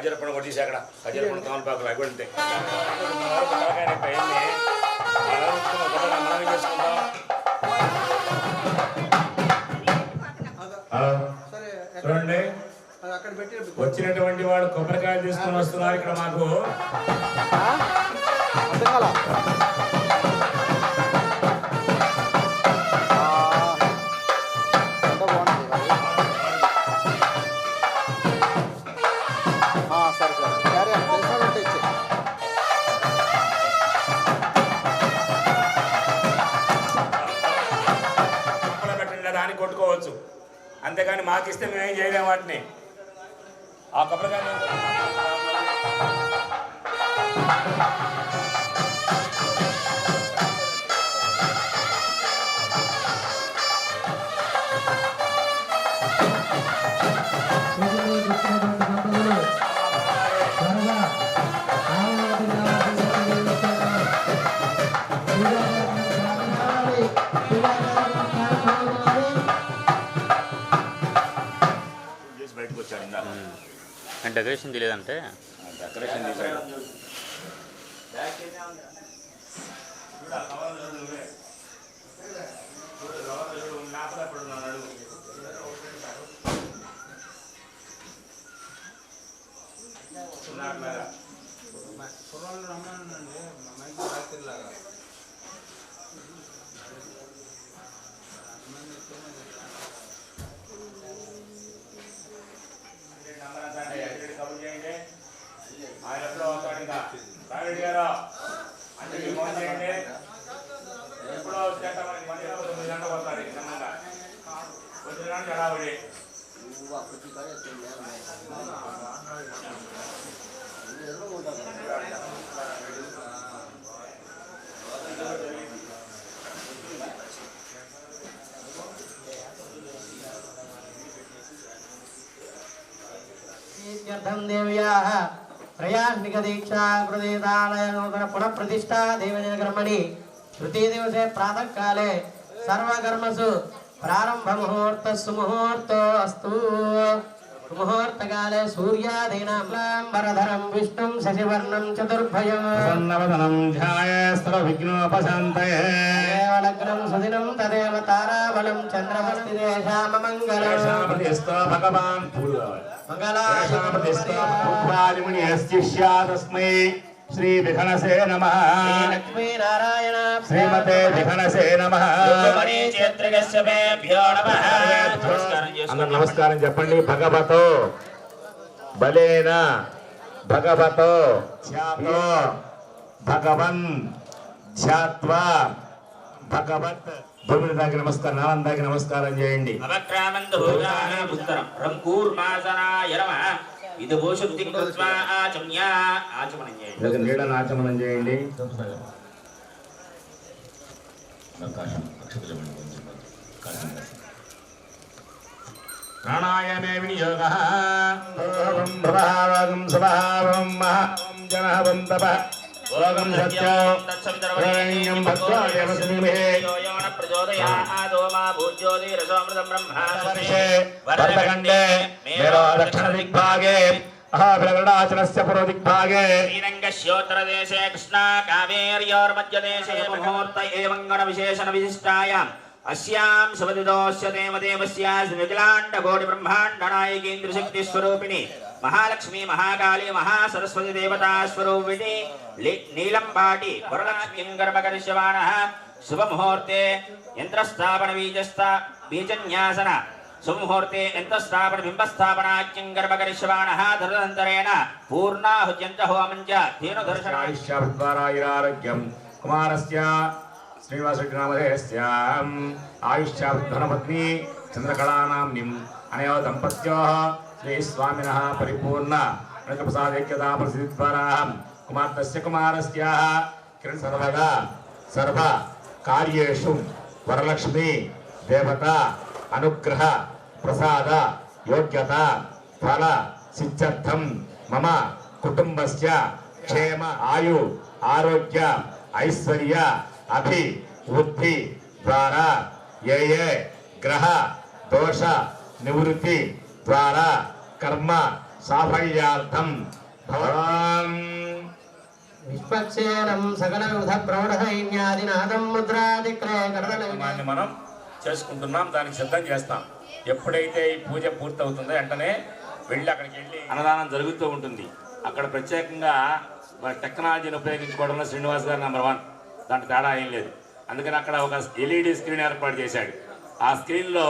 ఖజీర పండు కొట్టేసి అక్కడ ఖజీర పండు తమలపాకులు అవి వెళ్తే చూడండి వచ్చినటువంటి వాళ్ళు కొబ్బరికాయలు తీసుకొని వస్తున్నారు ఇక్కడ మాకు. దాన్ని కొట్టుకోవచ్చు, అంతేగాని మాకు ఇస్తే మేమేం చేయలేము వాటిని. ఆ కొబ్బరికాయ డెకరేషన్ తెలియదంటే డెకరేషన్ తీసాడు. ఆయన ఎప్పుడో వస్తాడు, ఇంకా రాయుడు గారు అందరికీ ఫోన్ చేయండి. ఎప్పుడో వచ్చేట మళ్ళీ 9 గంటలకు వస్తాడు. నిజంగా వచ్చిన గంట రావుడి देव्याः त्रयाह्निक दीक्षा कृतेदालय नूतन पुनः प्रतिष्ठा देवजन कर्मणि तृतीय दिवसे प्रातः काले सर्वकर्मसु प्रारंभ मुहूर्त सुमुहूर्तो अस्तु. मुहूर्त काले सूर्यादीनाम्बरधरं विष्णुं शशिवर्णं चतुर्भुजं प्रसन्नवदनं ध्यायेऽस्त्र विघ्नोपशान्तये देवलग्नं सुदिनं तदेव ताराबलं चन्द्रमस्तिदेशाम मङ्गलम् भगवान् मंगलामुनि श्री विघनसे नमः. लक्ष्मी नारायण श्रीमते विघनसे नमः. नमस्कार చెప్పండి. భగవతో బలేన భగవతో ధ్యాతో భగవన్ ధ్యాత్వా భగవత్. భూమిని దాకి నమస్కారం, నామం దాకి నమస్కారం చేయండి. నీడను ఆచమనం చేయండి. ప్రాణాయామే వినియోగ ప్రభావం స్వభావం మహావం జనవం తప ఓగం సత్యం తత్సవితర్వరేణ్యం భక్త్వా దేవస్మిమే ప్రచోదయాదో మా భూజ్యోతిరసోమృతం బ్రహ్మావర్షే వరదఖండే మేరో దక్షిణ దిగ్భాగే అహవిలగడాచలస్య పూర్వ దిగ్భాగే శ్రీరంగశ్యోత్తరదేశే కృష్ణా కావేర్యోర్మధ్యదేశే ముహూర్త ఏవం గణ విశేషణ విశిష్టాయాం अस्यां शुभदिदोस्य देवदेवस्याः विकलांड कोटि ब्रह्मांड नायकीन्द्र शक्ति स्वरूपिणी महालक्ष्मी महाकाली महासरस्वती देवता स्वरूपिणी नीलंपाटी वरलक्ष्मीं गर्भकरिष्यमाणः शुभमुहूर्ते यंत्रस्थापन बीजन्यासन शुभमुहूर्ते यंत्रस्थापन बिंबस्थापनाख्यं गर्भकरिष्यमाणः धर्मन्तरेण पूर्णाहुत्यन्त होमञ्च धेनुदर्शनायुष्यारोग्यं कुमारस्य श्रीनिवासनामधेयस्याम् आयुष्याधनपत्नी चंद्रकलानाम्निम् अनयो दंपत्योः श्रीस्वामिनः परिपूर्ण प्रसादैक्यता प्रसिद्धिद्वाराः कुमार्तस्य कुमारस्याः किरण सर्वदा सर्व कार्येषु वरलक्ष्मी देवता अनुग्रह प्रसाद योग्यता फल सिद्ध्यर्थं मम कुटुंबस्य क्षेम आयु आरोग्य ऐश्वर्य अभि वृद्धि द्वारा ये ये ग्रह दोष निवृत्ति द्वारा कर्म సాఫల్యార్థం భగవాన్ విశ్వక్సేనం సకల విధ ప్రౌఢ సైన్యాదినాదం ముద్రాదిక్రయ కరణాన్ని మనం చేసుకుంటున్నాం, దానికి సిద్ధం చేస్తాం. ఎప్పుడైతే ఈ పూజ పూర్తవుతుందో వెంటనే వెళ్ళి అక్కడికి వెళ్ళి అన్నదానం జరుగుతూ ఉంటుంది. అక్కడ ప్రత్యేకంగా టెక్నాలజీని ఉపయోగించుకోవడంలో శ్రీనివాస్ గారు నెంబర్ 1, దాంట్లో తేడా ఏం లేదు. అందుకని అక్కడ ఒక ఎల్ఈడి స్క్రీన్ ఏర్పాటు చేశాడు. ఆ స్క్రీన్లో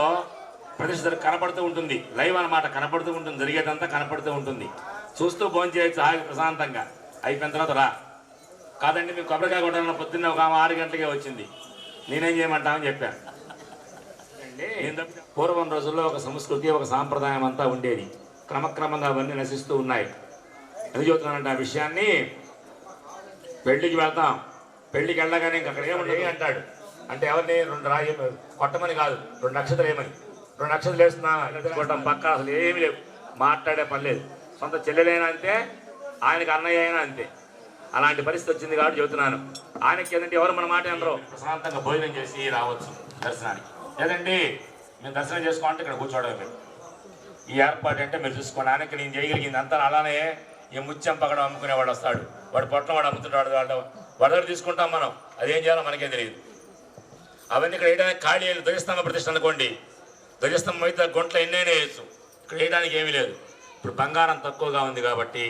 ప్రతిష్ఠ కనపడుతూ ఉంటుంది, లైవ్ అన్నమాట, కనపడుతూ ఉంటుంది, జరిగేదంతా కనపడుతూ ఉంటుంది. చూస్తూ భోజనం చేయొచ్చు హాయిగా ప్రశాంతంగా. అయిపోయిన తర్వాత రా, కాదండి మేము కొబ్బరికాయ కొట్టాలన్న పొద్దున్న ఒక 6 గంటలకే వచ్చింది, నేనేం చేయమంటామని చెప్పాను. పూర్వం రోజుల్లో ఒక సంస్కృతి, ఒక సాంప్రదాయం అంతా ఉండేది. క్రమక్రమంగా అవన్నీ నశిస్తూ ఉన్నాయి. ఎందుకు చెబుతున్నానంటే ఆ విషయాన్ని, పెళ్లికి వెళ్తాం, పెళ్లికి వెళ్ళగానే ఇంక అక్కడ ఏముండేవి అంటాడు. అంటే ఎవరిని 2 రాయి కొట్టమని కాదు, 2 నక్షత్రాలు ఏమని, 2 నక్షత్రాలు వేస్తున్నా కొట్టడం పక్క, అసలు ఏమీ లేవు, మాట్లాడే పని లేదు. సొంత చెల్లెలైనా అంతే, ఆయనకి అన్నయ్య అయినా అంతే. అలాంటి పరిస్థితి వచ్చింది కాబట్టి చెబుతున్నాను. ఆయనకి ఏదంటే ఎవరు మన మాట అందరూ ప్రశాంతంగా భోజనం చేసి రావచ్చు దర్శనానికి. లేదండి మేము దర్శనం చేసుకోవాలంటే ఇక్కడ కూర్చోవడం లేదు. ఈ ఏర్పాటు అంటే మీరు చూసుకోండి. ఆయనకి నేను చేయగలిగింది అంతా. అలానే ఈ ముత్యం పగడం అమ్ముకునేవాడు వస్తాడు, వాడు పొట్టం వాడు అమ్ముతుంటాడు, వాడి దగ్గర తీసుకుంటాం మనం, అదేం చేయాలో మనకే తెలియదు. అవన్నీ ఇక్కడ వేయడానికి ఖాళీ ధ్వజస్తంభ ప్రతిష్ట అనుకోండి, ధ్వజస్తంభం అయితే గుంటలో ఎన్నైనా వేయచ్చు, ఇక్కడ వేయడానికి ఏమీ లేదు. ఇప్పుడు బంగారం తక్కువగా ఉంది కాబట్టి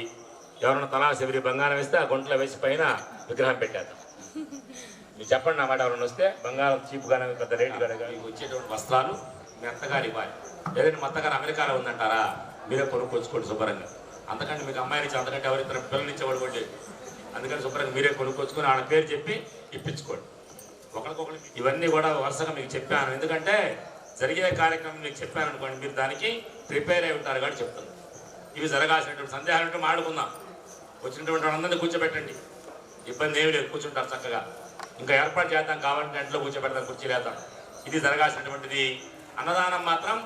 ఎవరైనా తలా శబరి బంగారం వేస్తే ఆ గుంటలో వేసి పైన విగ్రహం పెట్టేద్దాం. మీరు చెప్పండి నా మాట, ఎవరైనా వస్తే బంగారం చీప్గానే పెద్ద రేటు కనుక మీకు వచ్చేటువంటి వస్త్రాలు మీ అత్తగారు ఇవ్వాలి. లేదంటే మా అత్తగారు అమెరికాలో ఉందంటారా, మీరే కొనుక్కొచ్చుకోండి శుభ్రంగా. అంతకంటే మీకు అమ్మాయి నుంచి అంతకంటే ఎవరిద్దరు పిల్లలు ఇచ్చేవాడు కూడా. అందుకని శుభ్రంగా మీరే కొనుక్కొచ్చుకొని ఆడ పేరు చెప్పి ఇప్పించుకోండి ఒకరికొకరికి. ఇవన్నీ కూడా వరుసగా మీకు చెప్పాను, ఎందుకంటే జరిగే కార్యక్రమం మీకు చెప్పాను అనుకోండి, మీరు దానికి ప్రిపేర్ అయి ఉంటారు కాబట్టి చెప్తాను. ఇవి జరగాల్సినటువంటి సందేహాలు ఉంటే మాట్లాడుకుందాం. వచ్చినటువంటి వాళ్ళందరినీ కూర్చోబెట్టండి, ఇబ్బంది ఏమి లేదు, కూర్చుంటారు చక్కగా. ఇంకా ఏర్పాటు చేద్దాం కావాలంటే ఇంట్లో కూర్చోబెడతాం, కుర్చీలేద్దాం. ఇది జరగాల్సినటువంటిది. అన్నదానం మాత్రం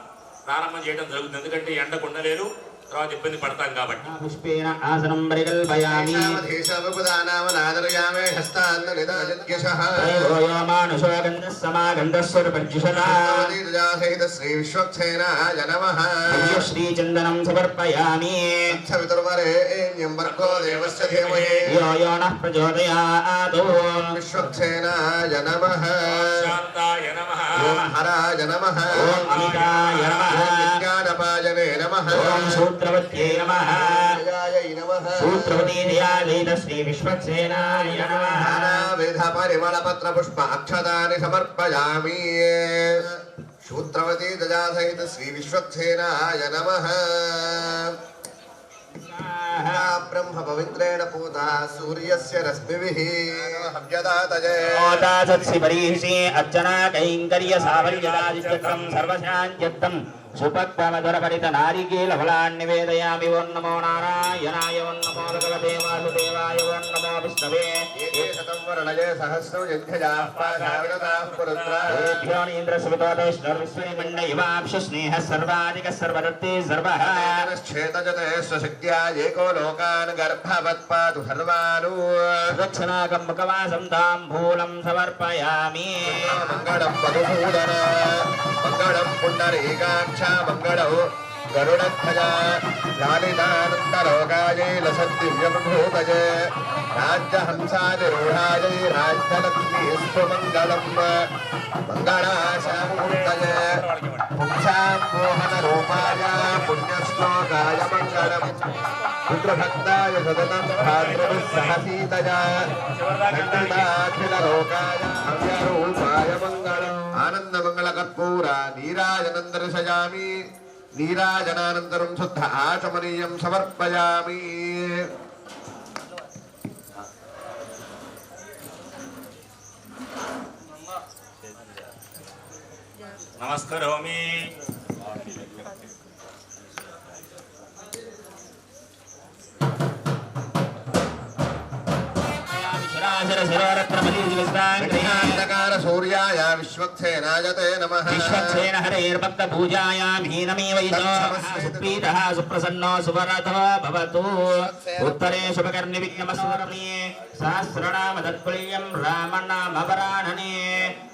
ప్రారంభం చేయడం జరుగుతుంది, ఎందుకంటే ఎండకు ఉండలేరు, తర్వాత ఇబ్బంది పడతాం కాబట్టి. పుష్పేన ఆసనం పరికల్పయామి దేశావపదానామనాదరయామే హస్తాన్న నిదాజద్యశః మానుషో గంధః సమాగంధస్వర పర్జుషతా సహిత శ్రీ విశ్వక్సేనాయ నమః. శ్రీ చందనం సమర్పయామి సవితుర్వరేణ్యం భర్గో దేవస్య ధీమహి యో యో నః ప్రచోదయాత్. విశ్వక్సేనాయ నమః. శాంతాయ నమః. ఓం హరాయ నమః. ఓం అమితాయ నమః. విజ్ఞానపాజనే నమః. ఓం సూత్రవత్యై నమః. జయాయ నమః. సూత్రవతీ దయాలైన శ్రీ విశ్వక్సేనాయ నమః. నానావిధ పరిమళపత్ర పుష్ప అక్షతాని సమర్పయామి. శూత్రవతీ దయా సహిత శ్రీ విశ్వక్సేనాయ నమః. బ్రహ్మ పవిత్రేణ పూత సూర్యస్య రశ్మిభిః హవ్యదాతజే ఓదాసత్సి పరీషి అర్చనా కైంకర్య సావల్యదాదిత్యం సర్వశాంత్యత్తం సుపక్వమధురపరిత నారికేల ఫలాన్ని నివేదయామి. ఓం నమో నారాయణాయ, ఓం నమో భగవతే వాసుదేవాయ, ఓం నమో విష్ణవే. శతం వర్ణయే సహస్రం యజ్ఞజాః పాశావిడతాః పురుత్రాః. ఏభ్యో నీంద్రసువితోదైష్ణర్విశ్వనిమండయవాప్షు స్నేహः సర్వాధికः సర్వదత్తే సర్వః. ఛేదజతే స్వశక్త్యా ఏకో లోకాన్ గర్భవత్పాతు సర్వాను. దక్షిణాకం ముఖవాసం తాంబూలం సమర్పయామి. మంగళం మధుసూదన మంగళం పుండరీకాక్ష మంగళం గరుడధ్వజ లాలితానందలోకాయై లసద్దివ్యమభూతజే రాజ్యహంసాదిరూఢాయై రాజ్యలక్ష్మీస్తు మంగళం. మంగళాశామూర్తయే పుంసామోహన రూపాయ పుణ్యశ్లోకాయ మంగళం. పుత్రభక్తాయ సదనం భాతృభిః సహ సీతయా ఖండితాఖిల లోకాయ భవ్యరూపాయ మంగళం. ఆనందమంగళ కర్పూర నీరాజనం దర్శయామి. నీరాజనానంతరం శుద్ధ ఆచమనీయం సమర్పయామి. నమస్కరోమి. శిరాశ विघ्नान्तकार सूर्याय विश्वक्सेनाय ते नमः विश्वक्सेन हरेर्भक्तपूजायां हीनमेवैतः सुप्रसन्नो सुवरतो भवतु उत्तरे शुभकर्णि विघ्नमस्वर्णे सहस्रनाम तत्पुल्यं रामनामपराणने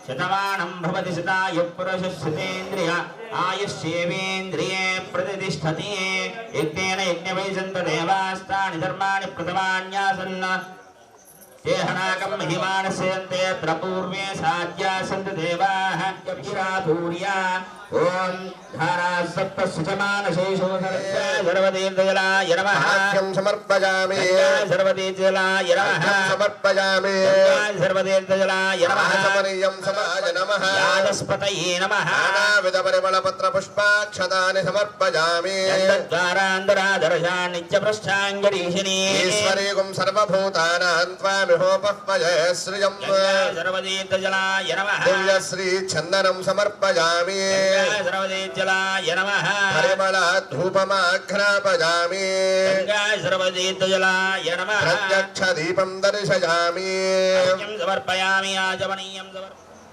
शतमानं भवति शतायुः पुरुषः शतेन्द्रिय आयुष्येवेन्द्रिये प्रतिष्ठति यज्ञेन यज्ञवैजन्त देवास्तानि धर्माणि प्रथमान्यासन् तेहनाकं महिमानस्यन्ते अत्र पूर्वे साध्या सन्ति देवाः कपिराधूर्या ॐ धारा सप्तसुजमानशेषो सर्वतीर्थजलाय नमः आद्यं समर्पयामि सर्वतीर्थजलाय नमः समर्पयामि सर्वतीर्थजलाय नमः समनीयं समाय नमः यादस्पतये नमः नानाविधपरिमलपत्रपुष्पाक्षतानि समर्पयामि द्वारान्तरादर्शा नित्यपृष्ठाङ्गरीशिनी ईश्वरीगुं सर्वभूतानां त्वामिहोपह्वये श्रियं सर्वतीर्थजलाय नमः दिव्यश्रीचन्दनं समर्पयामि सर्वतीर्थजलाय नमः परिमलधूपमाघ्रापयामि सर्वतीर्थजलाय नमः प्रत्यक्षदीपं दर्शयामि समर्पयामि आचमनीयं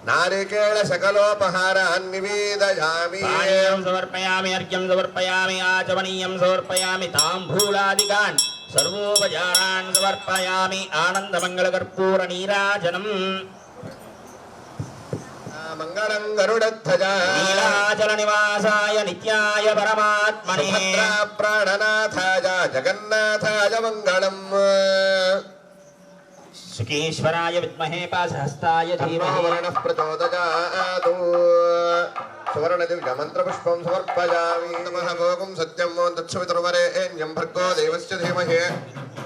नारिकेलशकलोपहारान् निवेदयामि पानीयं समर्पयामि अर्घ्यं समर्पयामि आचमनीयं समर्पयामि ताम्बूलादिकान् सर्वोपचारान् समर्पयामि आनन्दमङ्गलकर्पूरनीराजनम् मङ्गलं गरुडध्वजा नीलाचलनिवासाय नित्याय परमात्मने सुभद्रा प्राणनाथाय जगन्नाथाय मङ्गलम् सुकेश्वराय विद्महे पाशहस्ताय धीमहि वर्णः प्रचोदयातु सुवर्णदिव्यमन्त्रपुष्पं समर्पयामि नमः भोगं सत्यं मो दक्षवितुर्वरेण्यं भर्गो देवस्य धीमहि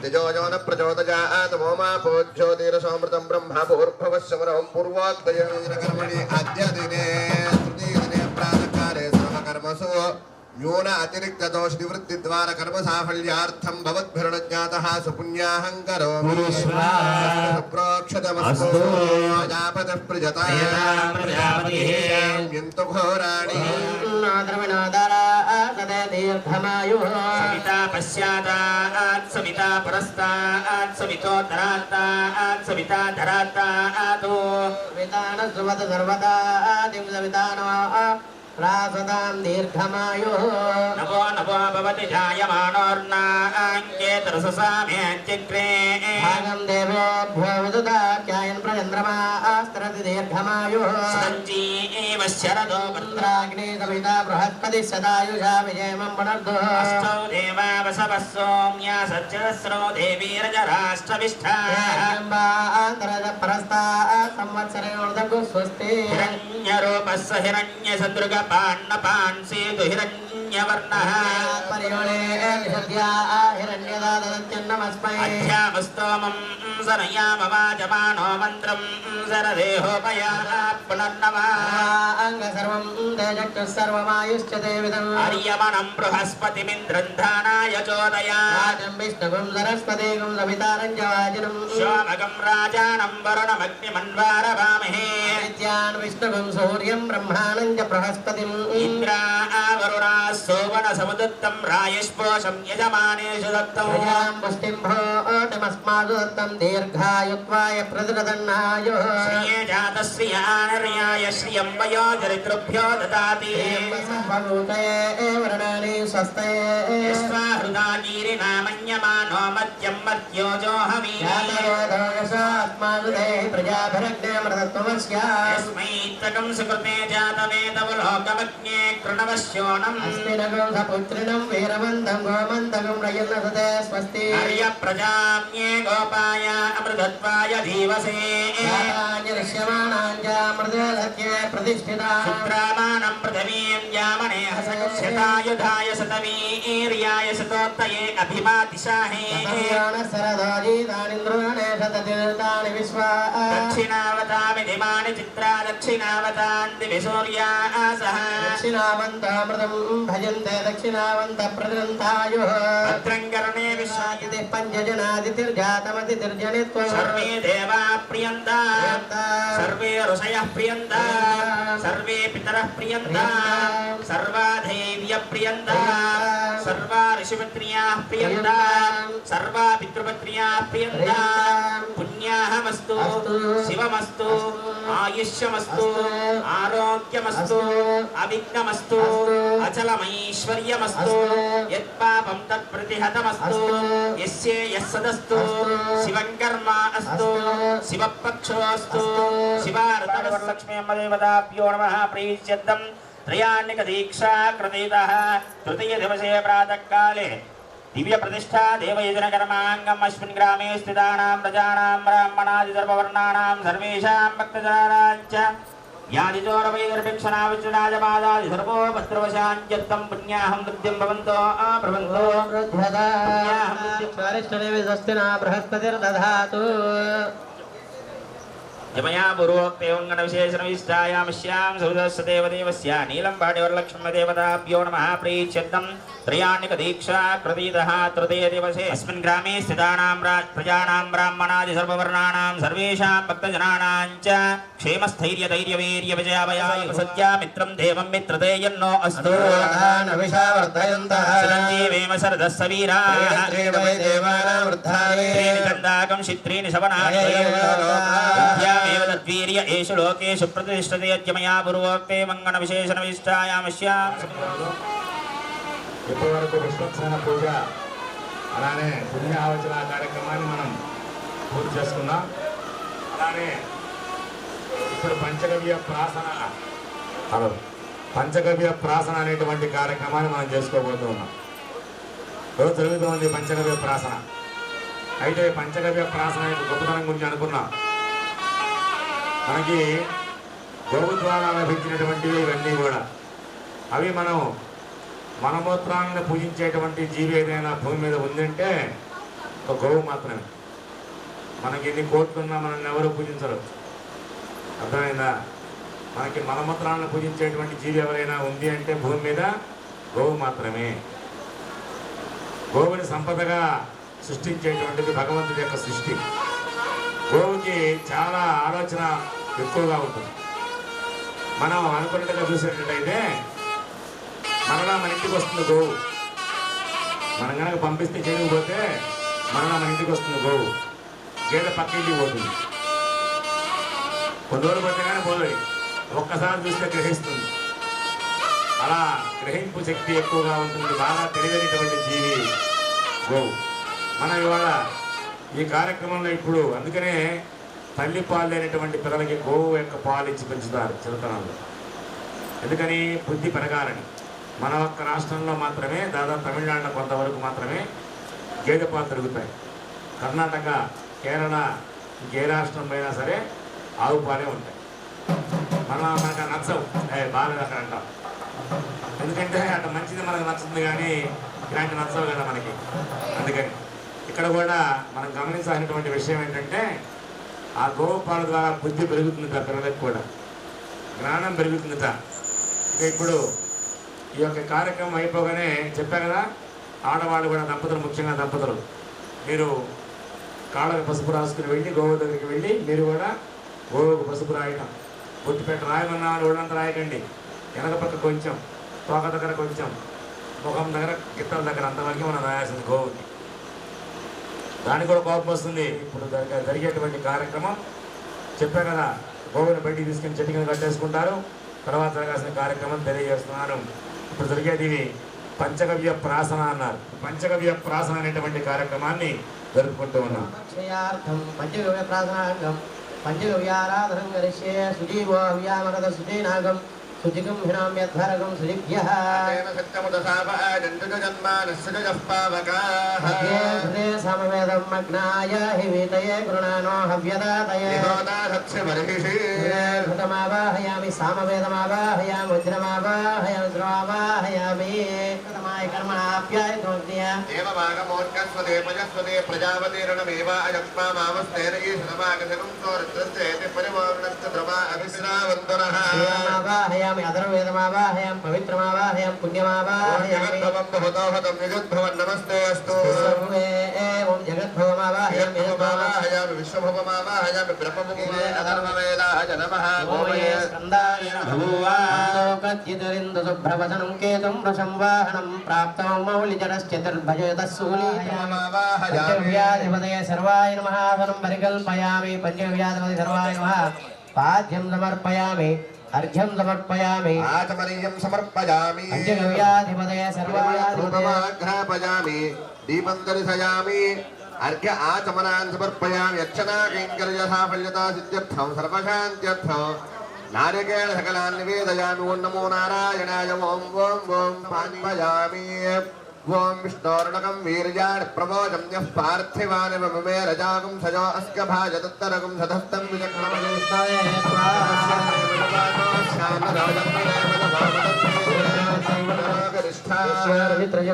तेजोजो न प्रचोदयात् मोमा पूज्योतिरसोमृतं ब्रह्म भूर्भुवस्समरं पूर्वोक्तयकर्मणि अद्यदिने तृतीयदिने प्रातःकाले सर्वकर्मसु न्यून अतिरिक्तदोष निवृत्तिद्वारा कर्मसाफल्यार्थं भवद्भिर्णज्ञातः सुपुण्याहं करोमि प्रोक्षतमस्तु प्रजापतिः प्रजताय यन्तु घोराणि सविता पश्चादात् सविता परस्तात् सवितोत्तरात्तात् सविता धरात्तात् सर्वदा दिवसवितानो प्रासदां दीर्घमायुः नभो नभो भवति जायमानोर्नाङ्गे तरससामेत्यग्रे भागं देवेभ्यो विदुदाख्यायन् प्रचन्द्रमा आस्तरति दीर्घमायुः सञ्जीव शरदो भद्राग्ने सविता बृहस्पतिः सदायुषा विजयमं पुनर्दो अष्टौ देवा वसवः सोम्या सज्जस्रो देवीरजराष्टविष्ठा परस्तात् संवत्सरेणोर्धगु स्वस्ति हिरण्यरूपस्य हिरण्यसदृग पान्नपान् सेतु हिरण्यवर्णः परियोणे निषद्या हिरण्यदादत्यन्नमस्मै अध्यामस्तोमं सरयामवाचमानो मन्त्रं सरदेहोपयात् पुनर्नवः अङ्गसर्वं तेजक्तः सर्वमायुश्च देविदम् आर्यमणं बृहस्पतिमिन्द्रं धानाय चोदयात् राजं विष्णुं सरस्वतीं सवितारं च वाजिनं सोमगं राजानं वरुणमग्निमन्वारभामहे विद्यान् विष्णुं सूर्यं ब्रह्माणं च बृहस्पतिम् इन्द्रा वरुणा सोवण समुदत्तं रायस्पोषं यजमानेषु दत्तं पुष्टिं भोटमस्मादु दत्तं दीर्घायुत्वाय प्रतिरदन्नायुः श्रिये जातश्रियानर्याय श्रियं वयो दरिद्रभ्यो ददाति सर्वभूतये वर्णानि स्वस्तये यस्वा हृदा कीरिनामन्यमानो मध्यं मध्योजोहमि जातरोदयसात्मादुदे प्रजाभरज्ञामृतत्वमस्या यस्मै तकं सुकृते जातवेदवलोकमज्ञे कृणवश्योनम् अस्मिनगं सपुत्रिणं वीरवन्तं गोमन्तकं रयन्नसते स्वस्ति आर्यप्रजाम्ये गोपाय अमृतत्वाय धीवसे ऋष्यमाणाञ्जामृतलक्ष्ये प्रतिष्ठिता शुक्रामाणं पृथिवीं यामने हसक्षतायुधाय शतवीर्याय शतोत्तये अभिमातिशाहे सरदाजीतानिन्द्राणे शततीर्थानि विश्वा दक्षिणावतामि दिमानि चित्रा दक्षिणावतान्ति विसूर्यासः दक्षिणावन्तामृतं भजन्ते दक्षिणावन्त प्रदन्तायुः भद्रं कर्णे विश्वादितिः पञ्चजनादितिर्जातमतिर्जनित्वं सर्वे देवा प्रियन्ता सर्वे ऋषयः प्रियन्ता सर्वे पितरः प्रियन्ता सर्वा देव्यः प्रियन्ता सर्वा ऋषिपत्न्याः प्रियन्ताम् सर्वा पितृपत्न्याः प्रियन्ताम् पुण्याहमस्तु शिवमस्तु आयुष्यमस्तु आरोग्यमस्तु अविघ्नमस्तु अचलमैश्वर्यमस्तु यत्पापं तत्प्रतिहतमस्तु यस्य यस्सदस्तु शिवं कर्म अस्तु शिवपक्षोऽस्तु शिवार्तवरलक्ष्मी अम्बदेवताभ्यो नमः प्रीत्यर्थं त्रयाण्यक दीक्षा कृतितः तृतीय दिवसे प्रातःकाले दिव्य प्रतिष्ठा देवयजन कर्मांगम अस्मिन् ग्रामे स्थितानां प्रजानां ब्राह्मणादि सर्ववर्णानां सर्वेषां भक्तजनानां च यादिचोरवैदर्भिक्षणाविचनाजमादादि सर्वो भद्रवशाञ्चत्तं पुण्याहं नृत्यं भवन्तो आप्रभन्तो स्वरिष्ठदेवस्तिना बृहस्पतिर्दधातु यमया पूर्वोक्तेऽङ्गन विशेषणविष्टायामस्यां सुहृदस्य देवदेवस्य नीलं पाटिवरलक्ष्मी देवताभ्यो नमः प्रीत्यर्थं त्रयाण्यक दीक्षा कृतितः तृतीय दिवसे अस्मिन् ग्रामे स्थितानां प्रजानां ब्राह्मणादि सर्ववर्णानां सर्वेषां भक्तजनानां च क्षेमस्थैर्यधैर्यवीर्यविजयाभयाय सत्या मित्रं देवं मित्रतेयन्नो अस्तु चिरञ्जीवेम शरदः सवीराः त्रीणि चन्दाकं शित्रीणि शवनानि एव तद्वीर्य एषु लोकेषु प्रतिष्ठते यज्ञमया पूर्वोक्ते मंगलविशेषणविष्टायामस्याम् ఇప్పటివరకు విశ్వక్సేన పూజ అలానే పుణ్య ఆవచన కార్యక్రమాన్ని మనం పూర్తి చేసుకున్నాం. అలానే ఇప్పుడు పంచగవ్య ప్రాసన అనేటువంటి కార్యక్రమాన్ని మనం చేసుకోబోతూ ఉన్నాం. రోజు జరుగుతోంది పంచగవ్య ప్రాసన. అయితే పంచగవ్య ప్రాసన యొక్క గొప్పతనం గురించి అనుకున్నాం. మనకి గోవు ద్వారా లభించినటువంటివి ఇవన్నీ కూడా అవి మనం మనమూత్రాలను పూజించేటువంటి జీవి ఏదైనా భూమి మీద ఉందంటే ఒక గోవు మాత్రమే. మనకి ఎన్ని కోట్లున్నా మనల్ని ఎవరు పూజించరు. అర్థమైందా? మనకి మలమూత్రాలను పూజించేటువంటి జీవి ఎవరైనా ఉంది అంటే భూమి మీద గోవు మాత్రమే. గోవుని సంపదగా సృష్టించేటువంటిది భగవంతుడి యొక్క సృష్టి. గోవుకి చాలా ఆలోచన ఎక్కువగా ఉంటుంది. మనం అనుకున్నట్టుగా చూసేటట్టయితే మరలా మన ఇంటికి వస్తుంది గోవు. మనం కనుక పంపిస్తే చేయకపోతే మరలా మన ఇంటికి వస్తుంది గోవు. గేదె పక్క ఇంటికి పోతుంది. కొన్ని రోజులు పోతే కానీ పోదు. ఒక్కసారి చూస్తే గ్రహిస్తుంది. అలా గ్రహింపు శక్తి ఎక్కువగా ఉంటుంది. బాగా తెలివైనటువంటి జీవి గోవు. మనం ఇవాళ ఈ కార్యక్రమంలో ఇప్పుడు అందుకనే తల్లి పాలు లేనటువంటి పిల్లలకి గోవు యొక్క పాలు ఇచ్చి పెంచుతారు చిన్నతనంలో. ఎందుకని? బుద్ధి పెరగాలని. మన ఒక్క రాష్ట్రంలో మాత్రమే, దాదాపు తమిళనాడులో కొంతవరకు మాత్రమే గేదె పాలు దొరుకుతాయి. కర్ణాటక, కేరళ, ఇంకే రాష్ట్రం పోయినా సరే ఆవు పాలే ఉంటాయి. మనకు నచ్చవు, బాగా అక్కడ అంటాం. ఎందుకంటే అక్కడ మంచిది మనకు నచ్చుతుంది కానీ ఇలాంటి నచ్చవు కదా మనకి. అందుకని ఇక్కడ కూడా మనం గమనించాల్సినటువంటి విషయం ఏంటంటే ఆ గోవు పాల ద్వారా బుద్ధి పెరుగుతుందిట, పిల్లలకు కూడా జ్ఞానం పెరుగుతుందిట. ఇక ఇప్పుడు ఈ యొక్క కార్యక్రమం అయిపోగానే చెప్పా కదా, ఆడవాళ్ళు కూడా దంపతులు, ముఖ్యంగా దంపతులు, మీరు కాళ్ళకు పసుపు రాసుకుని వెళ్ళి గోవు దగ్గరికి వెళ్ళి మీరు కూడా గోవుకు పసుపు రాయటం. బొట్టుపెట్ట రాయమన్నా ఒళ్ళంతా రాయకండి. వెనక పక్క కొంచెం, తోక దగ్గర కొంచెం, ముఖం దగ్గర, గిట్టల దగ్గర అంతవరకు మనం రాయాల్సింది గోవుకి. దానికి కూడా కోపం వస్తుంది. ఇప్పుడు జరిగేటువంటి కార్యక్రమం చెప్పా కదా, గోవుని బయటికి తీసుకుని చెట్టు కింద కట్టేసుకుంటారు. తర్వాత జరగాల్సిన కార్యక్రమం తెలియజేస్తున్నాను. ఇప్పుడు జరిగేది ఇవి పంచగవ్య ప్రాసన అన్నారు. పంచగవ్య ప్రాసన అనేటువంటి కార్యక్రమాన్ని జరుపుకుంటూ ఉన్నాం. పంచగవ్య ప్రాసనాంగం పంచగవ్యారాధనం కరిష్యే సుజీవో హవ్యామరద సుజీనాగం సుజిగం హినామ్యధ్వరగం సుజిభ్యః హృదే సమవేదం మగ్నాయ హివితయే గృణానో హవ్యదాతయే ఘృతమావాహయామి సామవేదమావాహయామి వజ్రమావాహయామి శ్రవావాహయామి కథమాయ కర్మణాప్యాయతోక్తియ దేవమాగమోర్గస్వదే పజస్వదే ప్రజాపతిరణమేవ అజస్మామావస్తేన ఈశనమాగసనం సోరుద్రస్యేతి పరివారుణస్య ద్రవా అభిశ్రావంతునః శ్రీరామావాహయామి आवाहयामि अधर्ववेदमावाहयामि पवित्रमावाहयामि पुण्यमावाहयामि जगद्भवं जगद्भवन् नमस्ते अस्तु सर्वे एवं जगद्भवमावाहयामि जगद्भवमावाहयामि विश्वभवमावाहयामि ब्रह्मभुवनाय नमः ओमये स्कन्दाय नमः कच्चिदरिन्द सुप्रवसनं केतुं वृषंवाहनं प्राप्तं मौलिजनश्चतुर्भुजतस्सूलीतमावाहयामि सर्वाय नमः वनं परिकल्पयामि पंचव्याधिपति सर्वाय नमः पाद्यं समर्पयामि अर्घ्यं समर्पयामि आचमनीयं समर्पयामि पंचव्याधिपतये सर्वाय धूपमाघ्रापयामि दीपं दर्शयामि अर्घ्य आचमनान् समर्पयामि अर्चना कैङ्कर्य साफल्यता सिद्ध्यर्थं सर्वशान्त्यर्थं नारिकेल सकलान् निवेदयामि ओं नमो नारायणाय ओं ओं ओं पाणिपयामि ओं विष्णोर्णकं वीर्याणि प्रवोचं यः पार्थिवानि ममे रजागुं सजो अस्य भाजतत्तरगुं सधस्तं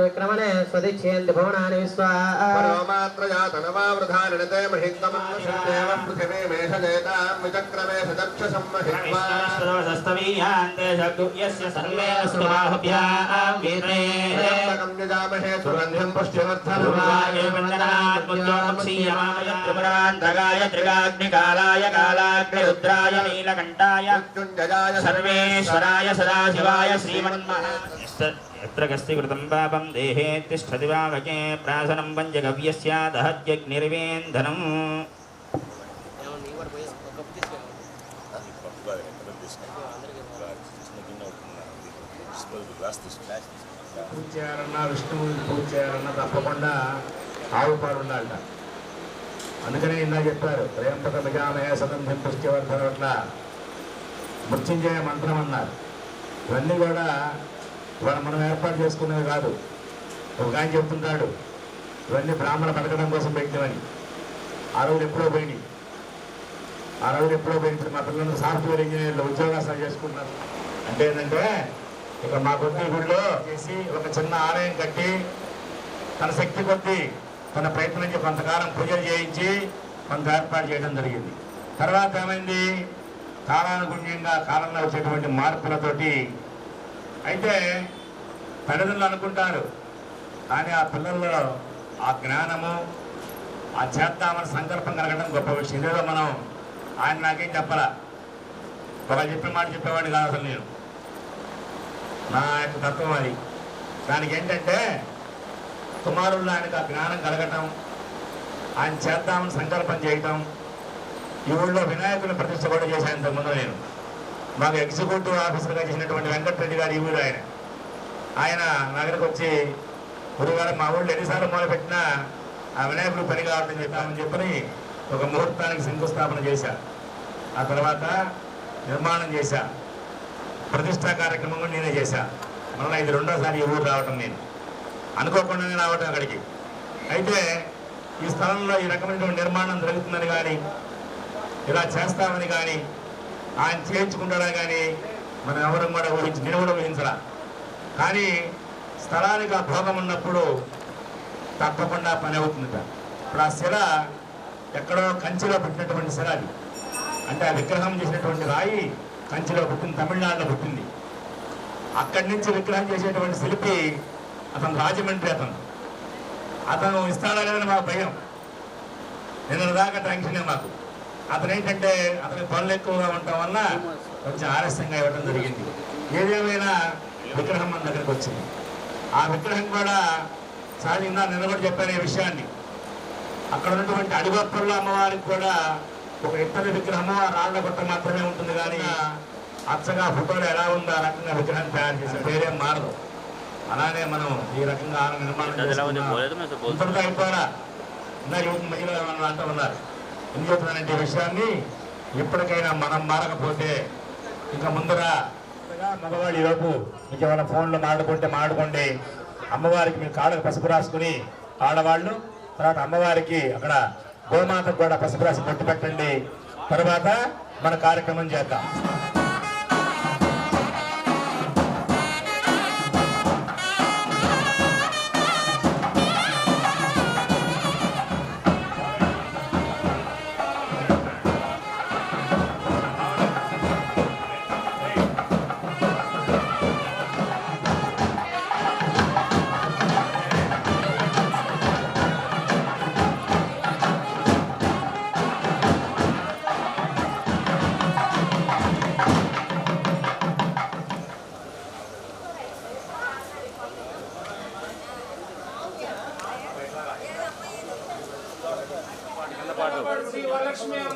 विक्रमणे स्वदिच्छेन्द्र भवनानि विश्वा परमात्रयातनवावृधानिते महिन्दमं पृथिवी मेषदेतां विचक्रमे सदक्षसं महित्वा यजामहे सुगन्धिं त्रिकाग्निकालाय कालाग्निरुद्राय नीलकण्ठाय पुष्टिवर्धनमृत्युञ्जयाय सर्वेश्वराय सदाशिवाय श्रीमन्महा यत्र कस्ति कृतं पापं देहे तिष्ठति वावके प्रासनं पञ्चगव्यस्य दहत्यग्निर्वेन्धनम् పూజ చేయాలన్నా విష్ణువుని పూజ చేయాలన్నా తప్పకుండా ఆవు పాలు ఉండాలట. అందుకనే ఇందా చెప్పారు త్రయంబక మిజామయ సదంధం పుష్టివర్ధనం అట్లా మృత్యుంజయ మంత్రం అన్నారు. ఇవన్నీ కూడా మనం ఏర్పాటు చేసుకునేవి కాదు. ఒక ఆయన చెప్తుంటాడు ఇవన్నీ బ్రాహ్మణ పథకడం కోసం పెట్టినవని. ఆ రోజులు ఎప్పుడో పోయినాయి. ఇప్పుడు మా పిల్లలు సాఫ్ట్వేర్ ఇంజనీర్లు ఉద్యోగాలు చేసుకుంటున్నారు. అంటే ఏంటంటే ఇక మా కొద్ది గుడిలో చేసి ఒక చిన్న ఆలయం కట్టి తన శక్తి కొద్దీ తన ప్రయత్నం కొంతకాలం పూజలు చేయించి కొంత ఏర్పాటు చేయడం జరిగింది. తర్వాత ఏమైంది, కాలానుగుణ్యంగా కాలంలో వచ్చేటువంటి మార్పులతోటి అయితే తల్లిదండ్రులు అనుకుంటారు, కానీ ఆ పిల్లల్లో ఆ జ్ఞానము ఆ చేద్దామని సంకల్పం కలగడం గొప్ప విషయం. ఏదో మనం ఆయన నాకేం చెప్పాలా, ఒక చెప్పిన మాట చెప్పేవాడిని కాదు అసలు నేను. నా యొక్క తత్వం అది. దానికి ఏంటంటే కుమారుల్లో ఆయనకు ఆ జ్ఞానం కలగటం, ఆయన చేద్దామని సంకల్పం చేయటం. ఈ ఊళ్ళో వినాయకుని ప్రతిష్ట కూడా చేశాను ఇంతకుముందు నేను. మాకు ఎగ్జిక్యూటివ్ ఆఫీసర్గా చేసినటువంటి వెంకటరెడ్డి గారు ఈ ఊరు ఆయన నా దగ్గరకు వచ్చి, గురుగారు మా ఊళ్ళో ఎన్నిసార్లు మొదలుపెట్టినా ఆ వినాయకుడు పని కావాలని చెప్పని ఒక ముహూర్తానికి శంకుస్థాపన చేశా. ఆ తర్వాత నిర్మాణం చేశా, ప్రతిష్టా కార్యక్రమం కూడా నేనే చేశా. మళ్ళీ ఇది రెండోసారి ఈ ఊరు రావటం, నేను అనుకోకుండానే రావటం అక్కడికి. అయితే ఈ స్థలంలో ఈ రకమైనటువంటి నిర్మాణం జరుగుతుందని కానీ ఇలా చేస్తామని కానీ ఆయన చేయించుకుంటాడని కానీ మనం ఎవరు కూడా నేను కూడా ఊహించరా. కానీ స్థలానికి ఆ భోగం ఉన్నప్పుడు తప్పకుండా పని అవుతుందట. ఇప్పుడు ఆ శిల ఎక్కడో కంచిలో పుట్టినటువంటి శిల అది. అంటే ఆ విగ్రహం చేసినటువంటి రాయి కంచిలో పుట్టింది, తమిళనాడులో పుట్టింది. అక్కడి నుంచి విగ్రహం చేసేటువంటి శిల్పి అతను రాజమండ్రి. అతను ఇస్తాడా లేదని మాకు భయం. నిన్న దాకా టెన్షనే మాకు. అతను ఏంటంటే అతనికి పనులు ఎక్కువగా ఉండటం వల్ల కొంచెం ఆలస్యంగా ఇవ్వడం జరిగింది. ఏదేమైనా విగ్రహం మన దగ్గరకు వచ్చింది. ఆ విగ్రహం కూడా సహజంగా నిన్న కూడా చెప్పాను ఈ విషయాన్ని. అక్కడ ఉన్నటువంటి అడిగొప్పల్లో అమ్మవారికి కూడా ఒక ఇత్తడి విగ్రహము ఆ రాళ్ల గుట్ట మాత్రమే ఉంటుంది, కానీ అచ్చగా ఫోటోలు ఎలా ఉందో ఆ రకంగా విగ్రహం తయారు చేసిన పేరేం మారదు. అలానే మనం ఈ రకంగా నిర్మాణం ఇంతటితో అయిపోయారా. ఇంకా యువత మహిళలు అంటూ ఉన్నారు. ఏం చెప్తున్నానంటే ఈ విషయాన్ని ఇప్పటికైనా మనం మారకపోతే ఇంకా ముందుగా మగవాళ్ళు ఈలోపు మీకు ఏమైనా ఫోన్లో మాడుకోండి. అమ్మవారికి మీ కాళ్ళకు పసుపు రాసుకుని ఆడవాళ్ళు, తర్వాత అమ్మవారికి అక్కడ గోమాతకు కూడా పసుపు రాసి పట్టు పెట్టండి. తర్వాత మన కార్యక్రమం చేద్దాం.